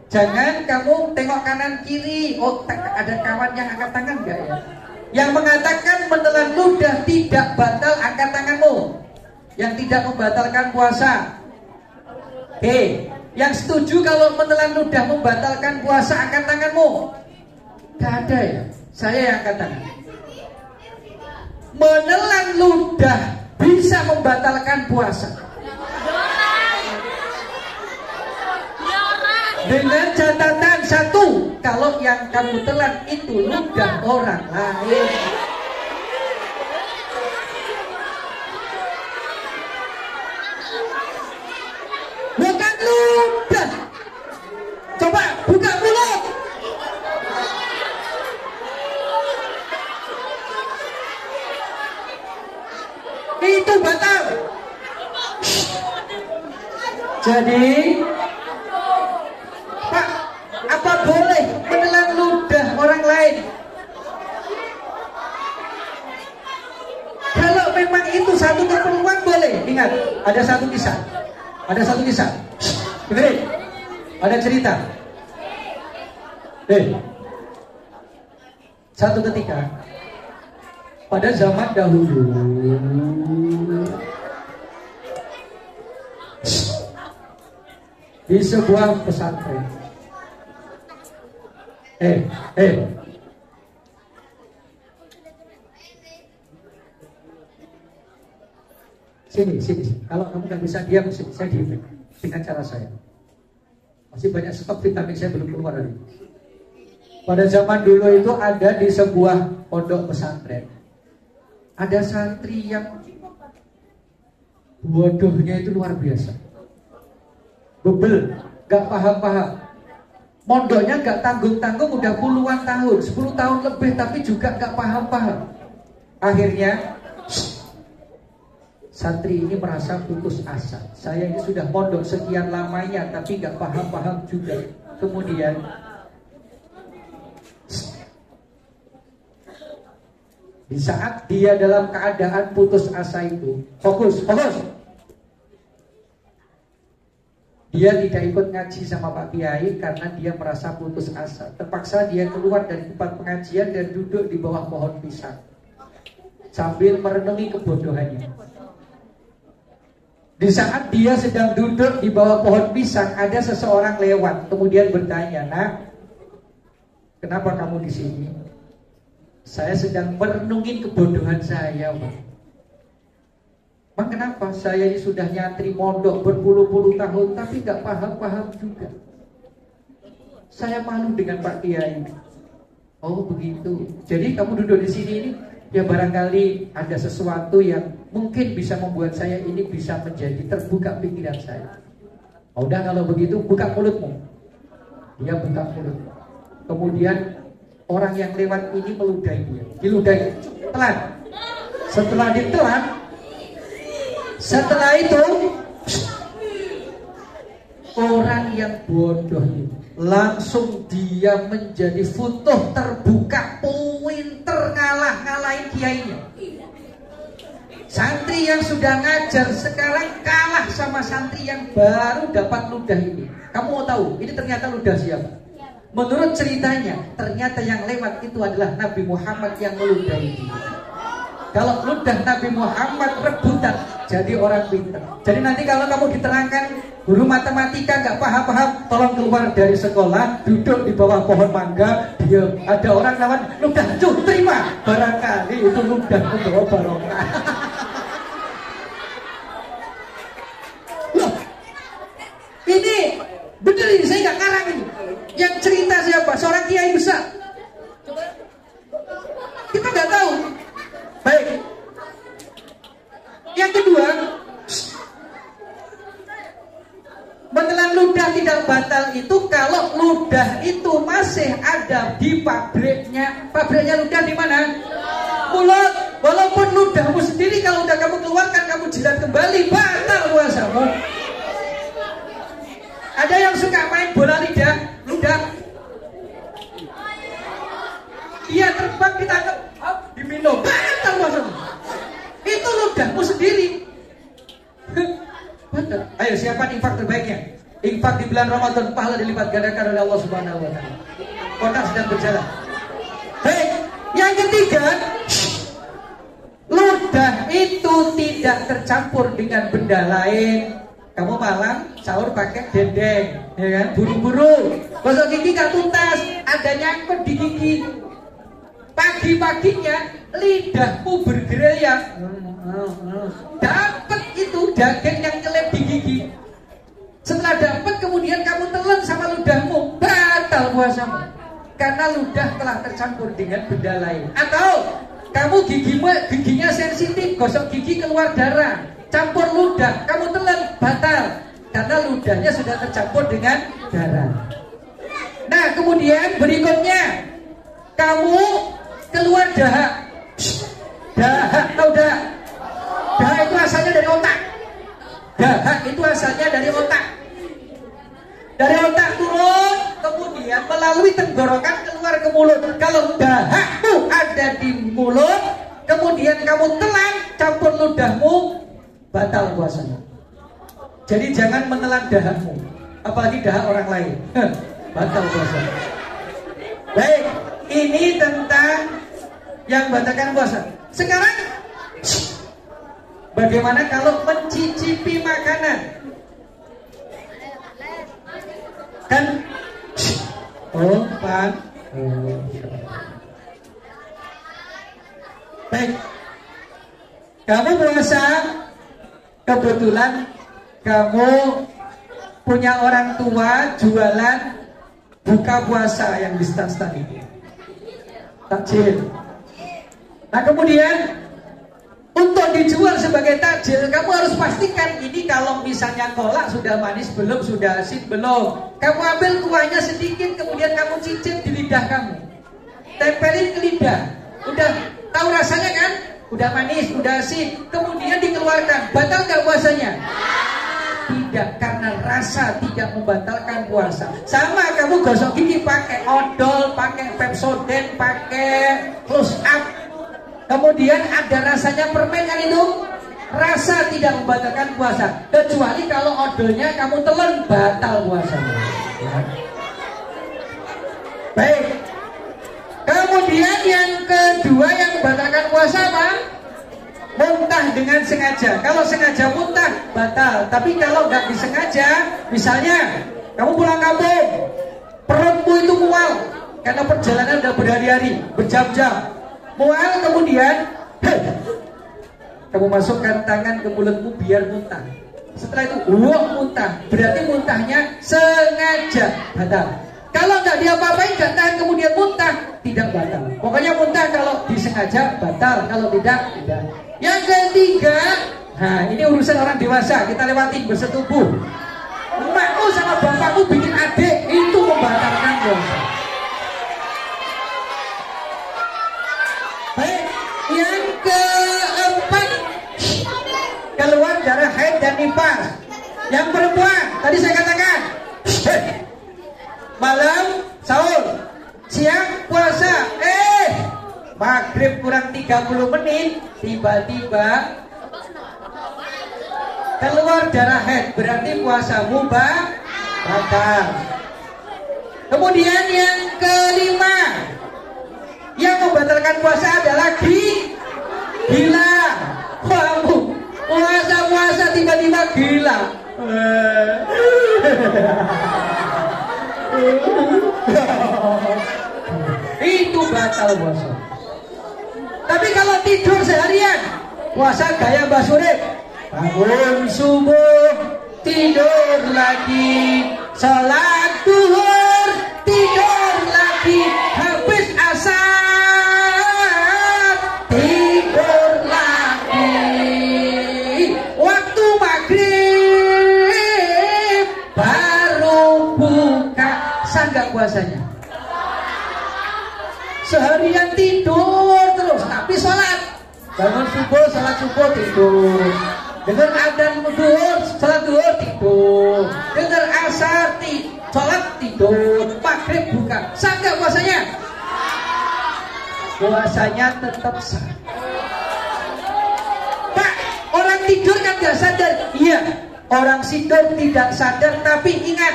Jangan kamu tengok kanan kiri. Oh, ada kawan yang angkat tangan enggak ya? Yang mengatakan menelan ludah tidak batal, angkat tanganmu. Yang tidak membatalkan puasa. Yang setuju kalau menelan ludah membatalkan puasa, angkat tanganmu. Gak ada ya? Saya yang angkat tangan. Menelan ludah bisa membatalkan puasa. Dengan catatan satu, kalau yang kamu telan itu ludah orang lain. Bukan ludah. Coba buka mulut. Itu batal. Jadi Pak, apa boleh menelan ludah orang lain? Kalau memang itu satu keperluan boleh. Ingat, ada satu kisah. Dengerin. Ada cerita. Satu ketika pada zaman dahulu di sebuah pesantren. Sini. Kalau kamu nggak bisa diam, saya diam dengan cara saya. Masih banyak stok vitamin saya belum keluar hari. Pada zaman dulu itu ada di sebuah pondok pesantren. Ada santri yang bodohnya itu luar biasa. Bebel, gak paham-paham. Mondoknya gak tanggung-tanggung udah puluhan tahun, 10 tahun lebih, tapi juga gak paham-paham. Akhirnya santri ini merasa putus asa. Saya ini sudah mondok sekian lamanya, tapi gak paham-paham juga. Kemudian di saat dia dalam keadaan putus asa itu, fokus. Dia tidak ikut ngaji sama Pak Kiai karena dia merasa putus asa. Terpaksa dia keluar dari tempat pengajian dan duduk di bawah pohon pisang sambil merenungi kebodohannya. Di saat dia sedang duduk di bawah pohon pisang, ada seseorang lewat kemudian bertanya, "Nak, kenapa kamu di sini?" "Saya sedang merenungi kebodohan saya, Pak." "Bang, kenapa? Saya ini sudah nyantri mondok berpuluh-puluh tahun tapi gak paham-paham juga. Saya malu dengan Pak Kiai." "Oh begitu. Jadi kamu duduk di sini ini, ya barangkali ada sesuatu yang mungkin bisa membuat saya ini bisa menjadi terbuka pikiran saya." "Oh, udah kalau begitu buka mulutmu." Dia buka mulut. Kemudian orang yang lewat ini meludahi dia. Diludahi, telan. Setelah itu orang yang bodoh itu langsung dia menjadi futuh, terbuka, pinter, ngalahin kiainya. Santri yang sudah ngajar sekarang kalah sama santri yang baru dapat ludah ini. Kamu mau tahu ini ternyata ludah siapa? Menurut ceritanya, ternyata yang lewat itu adalah Nabi Muhammad yang meludahi dia. Kalau ludah Nabi Muhammad rebutan, jadi orang pintar. Jadi nanti kalau kamu diterangkan guru matematika nggak paham-paham, tolong keluar dari sekolah, duduk di bawah pohon mangga, diam. Ada orang lawan, ludah cuh, terima. Barangkali itu ludah membawa barokah. Loh, ini bener ini, saya nggak ngarang ini. Yang cerita siapa? Seorang kiai besar. Kita nggak tahu. Baik. Yang kedua, menelan ludah tidak batal itu kalau ludah itu masih ada ada di pabriknya. Pabriknya ludah di mana? Mulut. Walaupun ludahmu sendiri kalau udah kamu keluarkan, kamu jilat kembali, batal puasamu. Ada yang suka main bola ludah. Dia terbang, ditangkap, diminum, batal puasamu. Itu ludahmu sendiri. Betul. Ayo, siapa infak terbaiknya? Infak di bulan Ramadan, pahala dilipat gandakan oleh Allah Subhanahu wa taala. Kotak sedang berjalan. Baik, yang ketiga, ludah itu tidak tercampur dengan benda lain. Kamu malam sahur pakai dendeng, ya kan? Buru-buru, gosok gigi gak tuntas, ada nyangkut di gigi. Pagi-paginya lidahmu bergerak, dapat itu daging yang nyelip di gigi. Setelah dapat kemudian kamu telan sama ludahmu, batal puasamu. Karena ludah telah tercampur dengan benda lain. Atau kamu giginya sensitif, gosok gigi keluar darah, campur ludah, kamu telan, batal. Karena ludahnya sudah tercampur dengan darah. Nah kemudian berikutnya, kamu keluar dahak. Dahak, tahu dahak? Dahak itu asalnya dari otak. Dahak itu asalnya dari otak. Dari otak turun, kemudian melalui tenggorokan keluar ke mulut. Kalau dahakmu ada di mulut, kemudian kamu telan, campur ludahmu, batal puasanya. Jadi jangan menelan dahakmu, apalagi dahak orang lain. Batal puasanya. Baik, ini tentang yang batalkan puasa. Sekarang bagaimana kalau mencicipi makanan? Kan pan. Baik. Kamu puasa, kebetulan kamu punya orang tua jualan buka puasa yang di stand-stand itu. Takjil. Nah kemudian untuk dijual sebagai takjil, kamu harus pastikan ini kalau misalnya kolak sudah manis belum, sudah asin belum. Kamu ambil kuahnya sedikit, kemudian kamu cicip di lidah kamu, tempelin ke lidah. Udah tahu rasanya kan? Udah manis, udah asin, kemudian dikeluarkan. Batal nggak puasanya? Tidak, karena rasa tidak membatalkan puasa. Sama kamu gosok gigi pakai odol, pakai Pepsodent, pakai close up, kemudian ada rasanya permen kan itu, rasa tidak membatalkan puasa. Kecuali kalau odolnya kamu telan, batal puasanya. Ya. Baik. Kemudian yang kedua yang membatalkan puasa apa? Muntah dengan sengaja. Kalau sengaja muntah, batal. Tapi kalau nggak disengaja, misalnya kamu pulang kampung, perutmu itu mual karena perjalanan udah berhari-hari, berjam-jam. Mual kemudian kamu masukkan tangan ke mulutmu biar muntah. Setelah itu muntah, berarti muntahnya sengaja, batal. Kalau nggak diapa-apain, nggak tahan kemudian muntah, tidak batal. Pokoknya muntah kalau disengaja batal, kalau tidak, tidak. Yang ketiga, nah ini urusan orang dewasa, kita lewati bersetubuh. Emakmu sama bapakmu bikin adik, itu membatalkan puasa. Baik, yang keempat, keluar darah haid dan nifas. Yang perempuan, tadi saya katakan, malam sahur, siang puasa, maghrib kurang 30 menit, tiba-tiba keluar darah haid, berarti puasamu batal. Kemudian yang kelima, yang membatalkan puasa adalah gila. Kamu puasa tiba-tiba gila. Itu batal puasa. Tapi kalau tidur seharian, puasa gaya Mbah Surip, bangun subuh tidur lagi, salat duhur tidur lagi, habis asar tidur lagi, waktu maghrib baru buka. Sah nggak puasanya? Bangun subuh, salat subuh tidur. Dengar adzan duhur, salat duhur tidur. Dengar asar salat tidur. Maghrib buka. Sah nggak puasanya? Puasanya tetap sah. Pak, orang tidur kan nggak sadar. Iya, orang tidur tidak sadar, tapi ingat,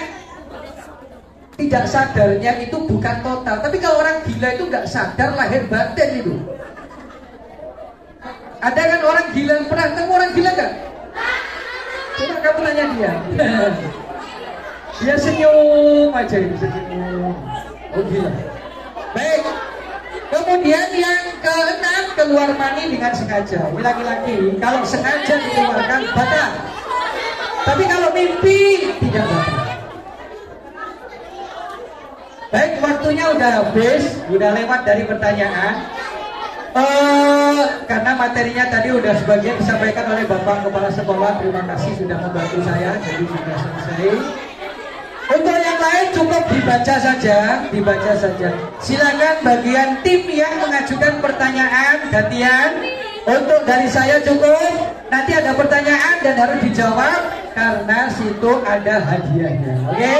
tidak sadarnya itu bukan total. Tapi kalau orang gila itu nggak sadar lahir batin itu. Ada kan orang gila yang pernah ketemu orang gila nggak? Coba kamu tanya dia. Dia senyum aja itu, senyum. Oh gila. Baik. Kemudian yang keenam, keluar mani dengan sengaja. Ini laki-laki. Kalau sengaja dikeluarkan batal. Tapi kalau mimpi tidak batal. Baik, waktunya udah habis, udah lewat dari pertanyaan. Karena materinya tadi udah sebagian disampaikan oleh Bapak Kepala Sekolah. Terima kasih sudah membantu saya. Jadi sudah selesai. Untuk yang lain cukup dibaca saja, dibaca saja. Silakan bagian tim yang mengajukan pertanyaan gantian. Untuk dari saya cukup. Nanti ada pertanyaan dan harus dijawab karena situ ada hadiahnya. Oke?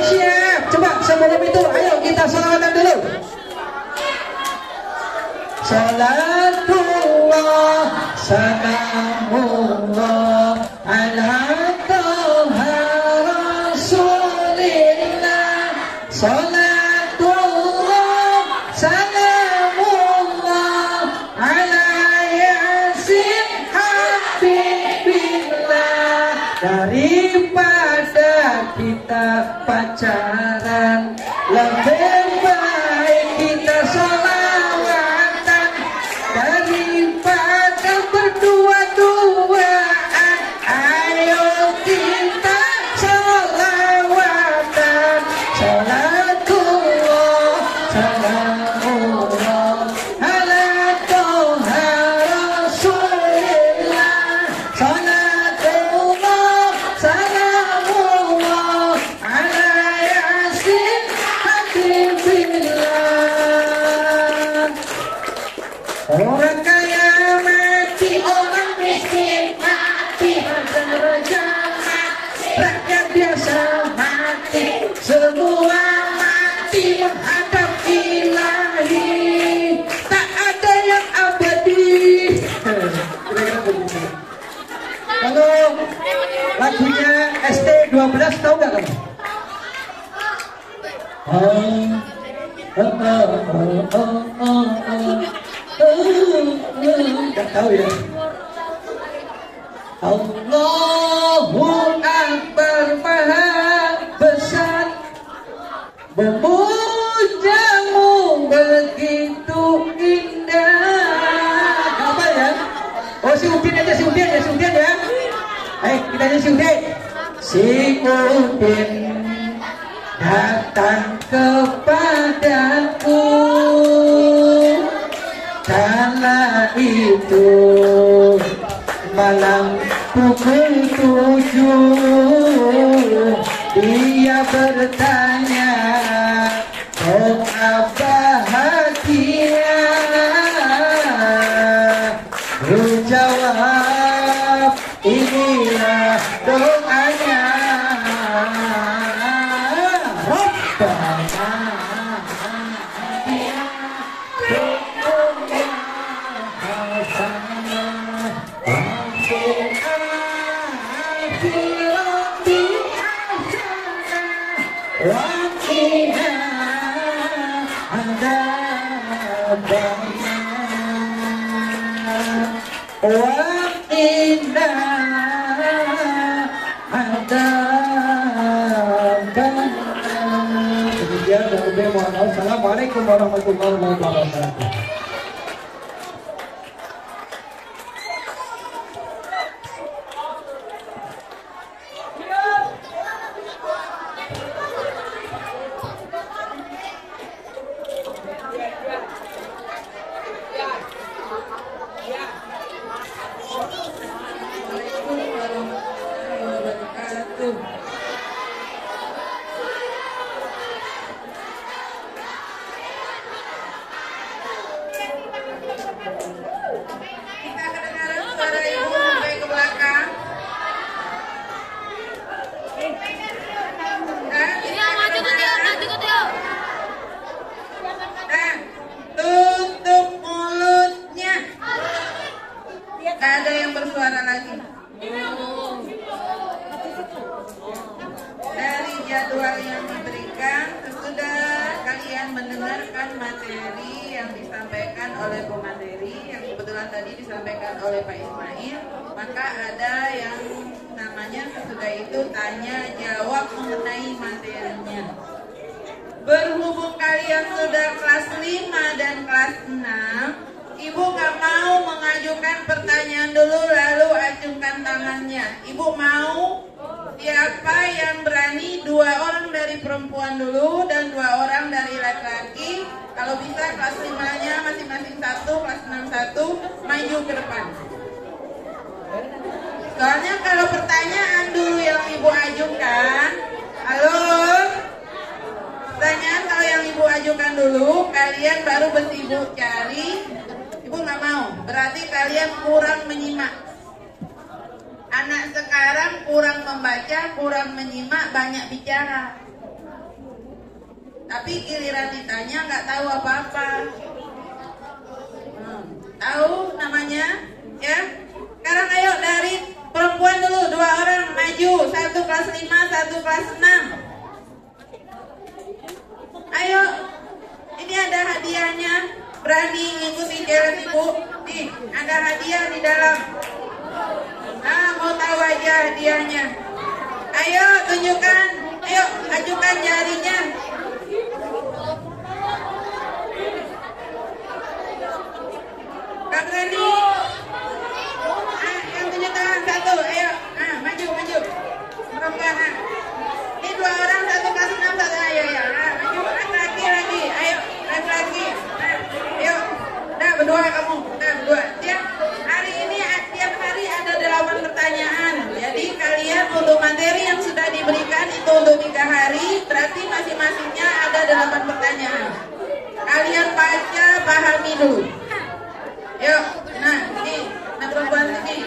Siap. Coba sebelum itu, ayo kita sholawatan dulu. Salatullah, salamullah ala Taha Rasulillah. Salatullah, salamullah ala Yasin Habibillah. Daripada kita pacaran, lebih baik kita sholawatan. Daripada berdua-duaan, ayo kita sholawatan. Salatullah, salamullah ala Taha Rasulillah. Salatullah, salamullah ala Yasin Habibillah. Orang kaya mati, orang miskin mati, raja mati, rakyat biasa mati, semua mati menghadap Ilahi. Tak ada yang abadi. Kira-kira begitu. Kalau lagunya ST12 tahu nggak kamu? Gak tahu ya. Allahu Akbar maha besar, memujamu begitu indah. Apa ya? Oh si Udin aja, si Udin ya, si Udin ya. Ayo kita aja si Udin. Si Udin datang kepadaku kala itu malam pukul 7. Dia bertanya, doa bahagia. Ku jawab, inilah doanya. Assalamualaikum warahmatullahi wabarakatuh. disampaikan oleh pemateri, yang kebetulan tadi disampaikan oleh Pak Ismail, maka ada yang namanya sesudah itu tanya jawab mengenai materinya. Berhubung kalian sudah kelas 5 dan kelas 6, Ibu gak mau mengajukan pertanyaan dulu lalu acungkan tangannya. Ibu mau siapa yang berani, 2 orang dari perempuan dulu dan 2 orang dari laki-laki. Kalau bisa kelas 5-nya masing-masing 1, kelas 6 1, maju ke depan. Soalnya kalau pertanyaan dulu yang Ibu ajukan, halo? Pertanyaan kalau yang Ibu ajukan dulu, kalian baru bersibuk cari. Ibu nggak mau, berarti kalian kurang menyimak. Anak sekarang kurang membaca, kurang menyimak, banyak bicara. Tapi giliran ditanya nggak tahu apa-apa. Tahu namanya? Ya. Sekarang ayo dari perempuan dulu, 2 orang maju, 1 kelas 5, 1 kelas 6. Ayo, ini ada hadiahnya. Berani ngikutin jalan Ibu? Nih, ada hadiah di dalam. Nah, mau tahu aja hadiahnya. Ayo, tunjukkan. Ayo, ajukan jarinya. Gak berani? Yang tunjuk tangan 1. Ayo, maju. Perempuan, Ini 2 orang, 1 kelas 6, 1. Ayo, maju. Laki-laki. Ayo, laki-laki. Yuk, nah berdua kamu, berdua. Hari ini tiap hari ada 8 pertanyaan. Jadi kalian untuk materi yang sudah diberikan itu untuk 3 hari, berarti masing-masingnya ada 8 pertanyaan. Kalian baca, pahami dulu. Yuk, nah ini, perempuan sini.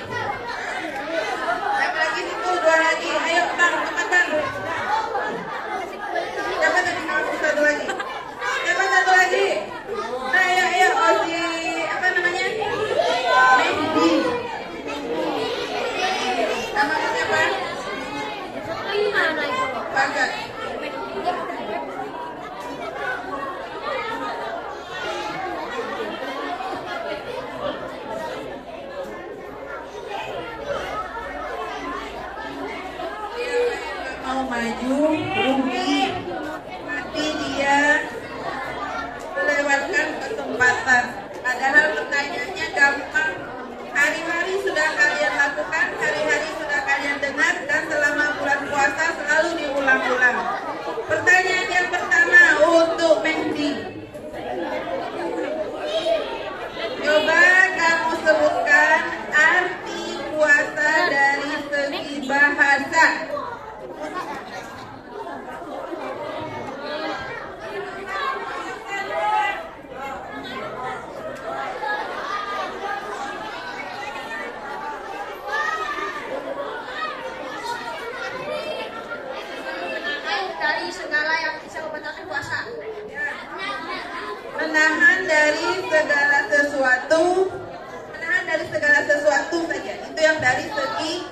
Laki-laki itu 2 lagi. Ayo bang, teman bang. Siapa tadi kamu 1 lagi? Siapa 1 lagi? Nah, ayo, apa namanya? Mehdi. Nama siapa? Bagat. Mau maju, rugi. Mati dia. Melewatkan kesempatan. Padahal pertanyaannya gampang. Hari-hari sudah kalian lakukan, hari-hari sudah kalian dengar, dan selama bulan puasa selalu diulang-ulang. Pertanyaan yang pertama untuk Mehdi. Coba kamu sebutkan arti puasa dari segi bahasa. Menahan dari segala sesuatu saja. Itu yang dari segi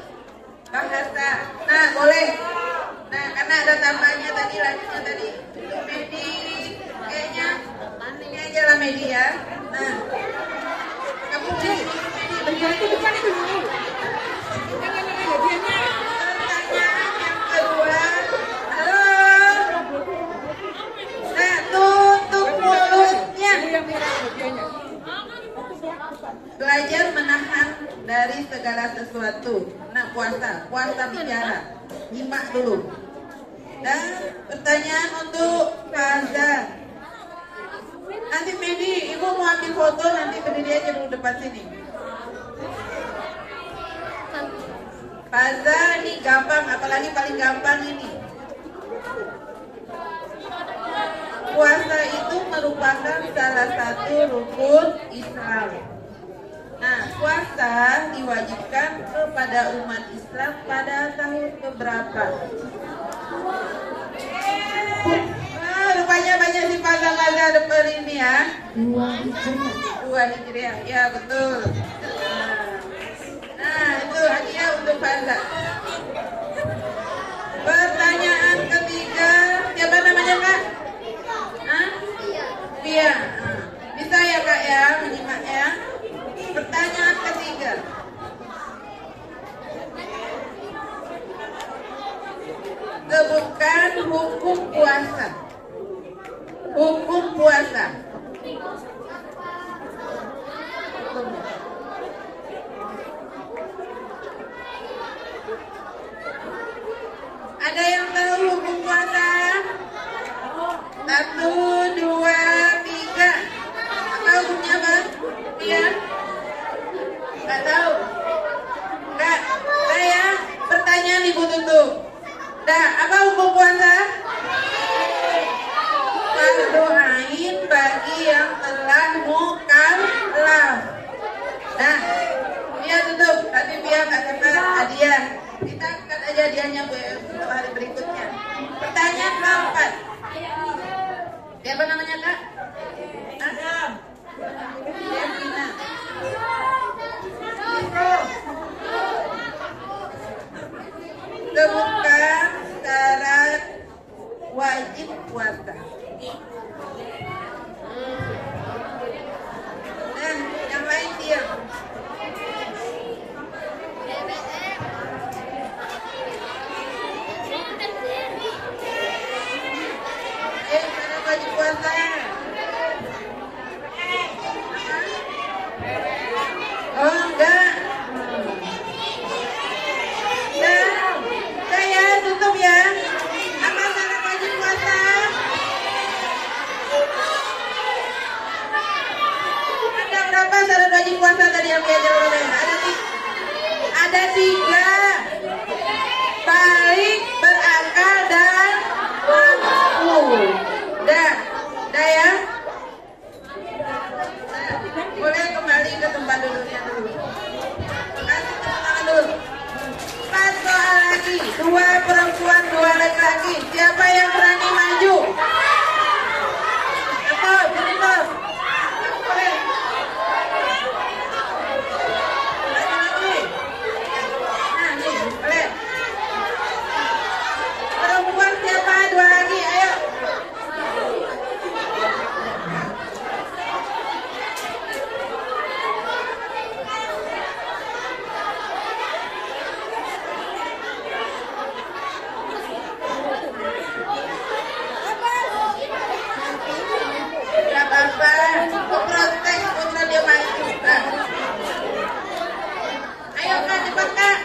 bahasa. Nah, boleh. Nah, karena ada tambahnya tadi, lanjutnya tadi. Untuk Medi, kayaknya ini aja lah Medi ya. Nah, kamu Medi, berarti bukan itu dulu. Pertanyaan yang kedua. Halo. Nah, tutup mulutnya. Belajar menahan dari segala sesuatu. Nah, puasa bicara. Nyimak dulu. Dan pertanyaan untuk Faza. Nanti Medi, Ibu mau ambil foto, nanti berdiri aja dulu depan sini. Faza, ini gampang, apalagi paling gampang ini. Puasa itu merupakan salah satu rukun Islam. Nah, puasa diwajibkan kepada umat Islam pada tahun keberapa? Rupanya banyak si Faza depan ini ya. 2 Hijriah. Ya, betul. Nah, itu hadiah untuk Faza. Pertanyaan ketiga, siapa namanya Kak? Pia. Bisa ya Kak ya? hukum puasa. Hukum puasa. Ada yang tahu hukum puasa? 1, 2, 3. Apa hukumnya, Bang? Iya? Nggak tahu? Nggak? Saya pertanyaan Ibu tutup. Nah, apa hukum puasa? Fardu ain bagi yang telah mukallaf. Nah, dia tutup. Tapi biar nggak kena hadiah. Kita angkat aja hadiahnya untuk hari berikutnya. Pertanyaan keempat. Siapa namanya, Kak? Adam. Devina. Sebutkan syarat wajib puasa. Nah, yang lain diam. Syarat wajib puasa. Oh, enggak. Saya tutup ya. Apa syarat wajib puasa? Ada berapa syarat wajib puasa tadi yang diajar oleh? Ada 3. Balik, berakal, dan mampu. Dah ya. Boleh kembali ke tempat duduknya dulu. Kasih tepuk tangan dulu. 4 soal lagi. 2 perempuan, 2 laki-laki. Siapa yang berani maju? Betul, betul. Boleh. Lagi. Nah, nih, boleh. Perempuan siapa? 2 lagi, ayo. Protes putra dia maju. Ayo Kak, cepat Kak.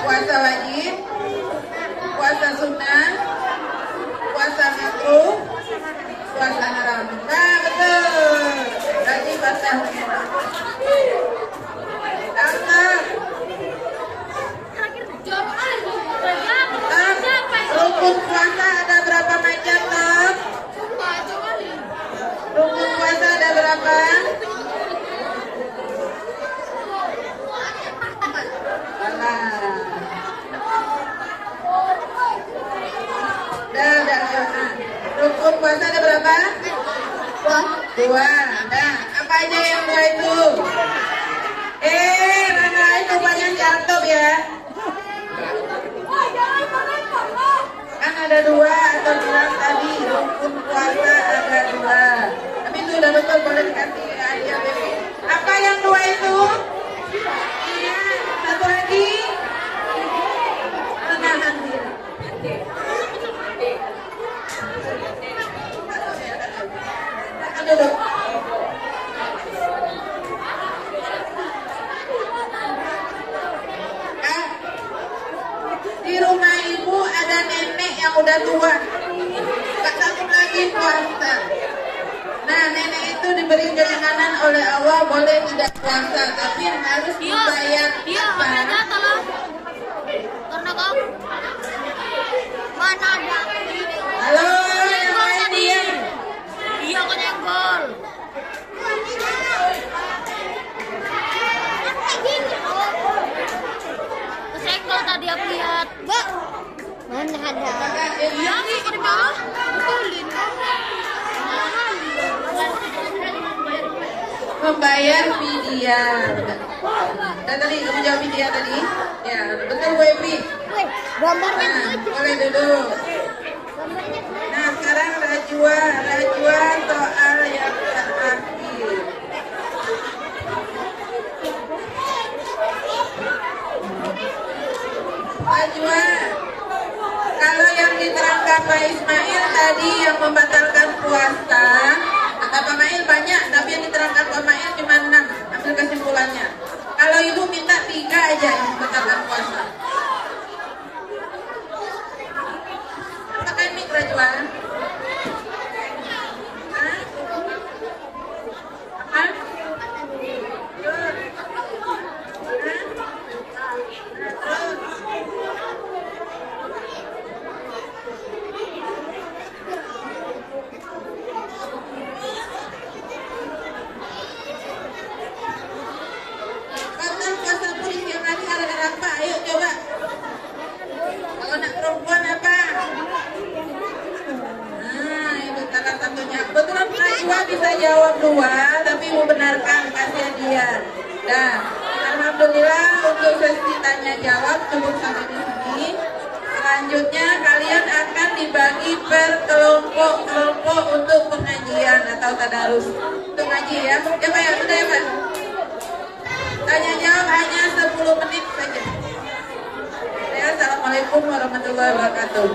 Puasa wajib, puasa sunnah, puasa makruh, puasa haram. Nah, betul. Berarti puasa rukun puasa ada berapa macam, Tom? Rukun puasa ada berapa? Rukun puasa ada berapa? 2. Nah, apa aja yang 2 itu? Mana itu banyak jatuh ya? Kan ada 2 atau bilang tadi rukun puasa ada 2. Tapi itu udah betul, boleh dikasih hadiah Bebe. Apa yang 2 itu? Iya, satu lagi. Menahan diri. Duduk. Di rumah ibu ada nenek yang udah tua. Gak sanggup lagi puasa. Nah, nenek itu diberi keringanan oleh Allah, boleh tidak puasa, tapi harus dibayar. Apa? Karena kau mana ada? Halo. membayar vidya. Dan tadi kamu jawab vidya tadi? Ya, betul Bu Evi. Gambarnya Nah, boleh duduk. Nah, sekarang Rajwa soal yang terakhir. Rajwa, kalau yang diterangkan Pak Ismail tadi yang membatalkan puasa, kata Pak Mail banyak, tapi yang diterangkan Pak Mail cuma 6. Ambil kesimpulannya. Kalau ibu minta 3 aja yang membatalkan puasa. Pakai mic Rajwa. Hah? Hah? Ayo coba. Kalau anak perempuan apa? Nah, itu salah satunya. Kebetulan Najwa bisa jawab 2, tapi ibu benarkan kasih hadiah. Nah, alhamdulillah untuk sesi tanya jawab cukup sampai di sini. Selanjutnya kalian akan dibagi per kelompok untuk pengajian atau tadarus. Untuk ngaji ya. Ya Pak ya, udah ya Pak. Tanya jawab hanya 10 menit saja. Assalamualaikum warahmatullahi wabarakatuh.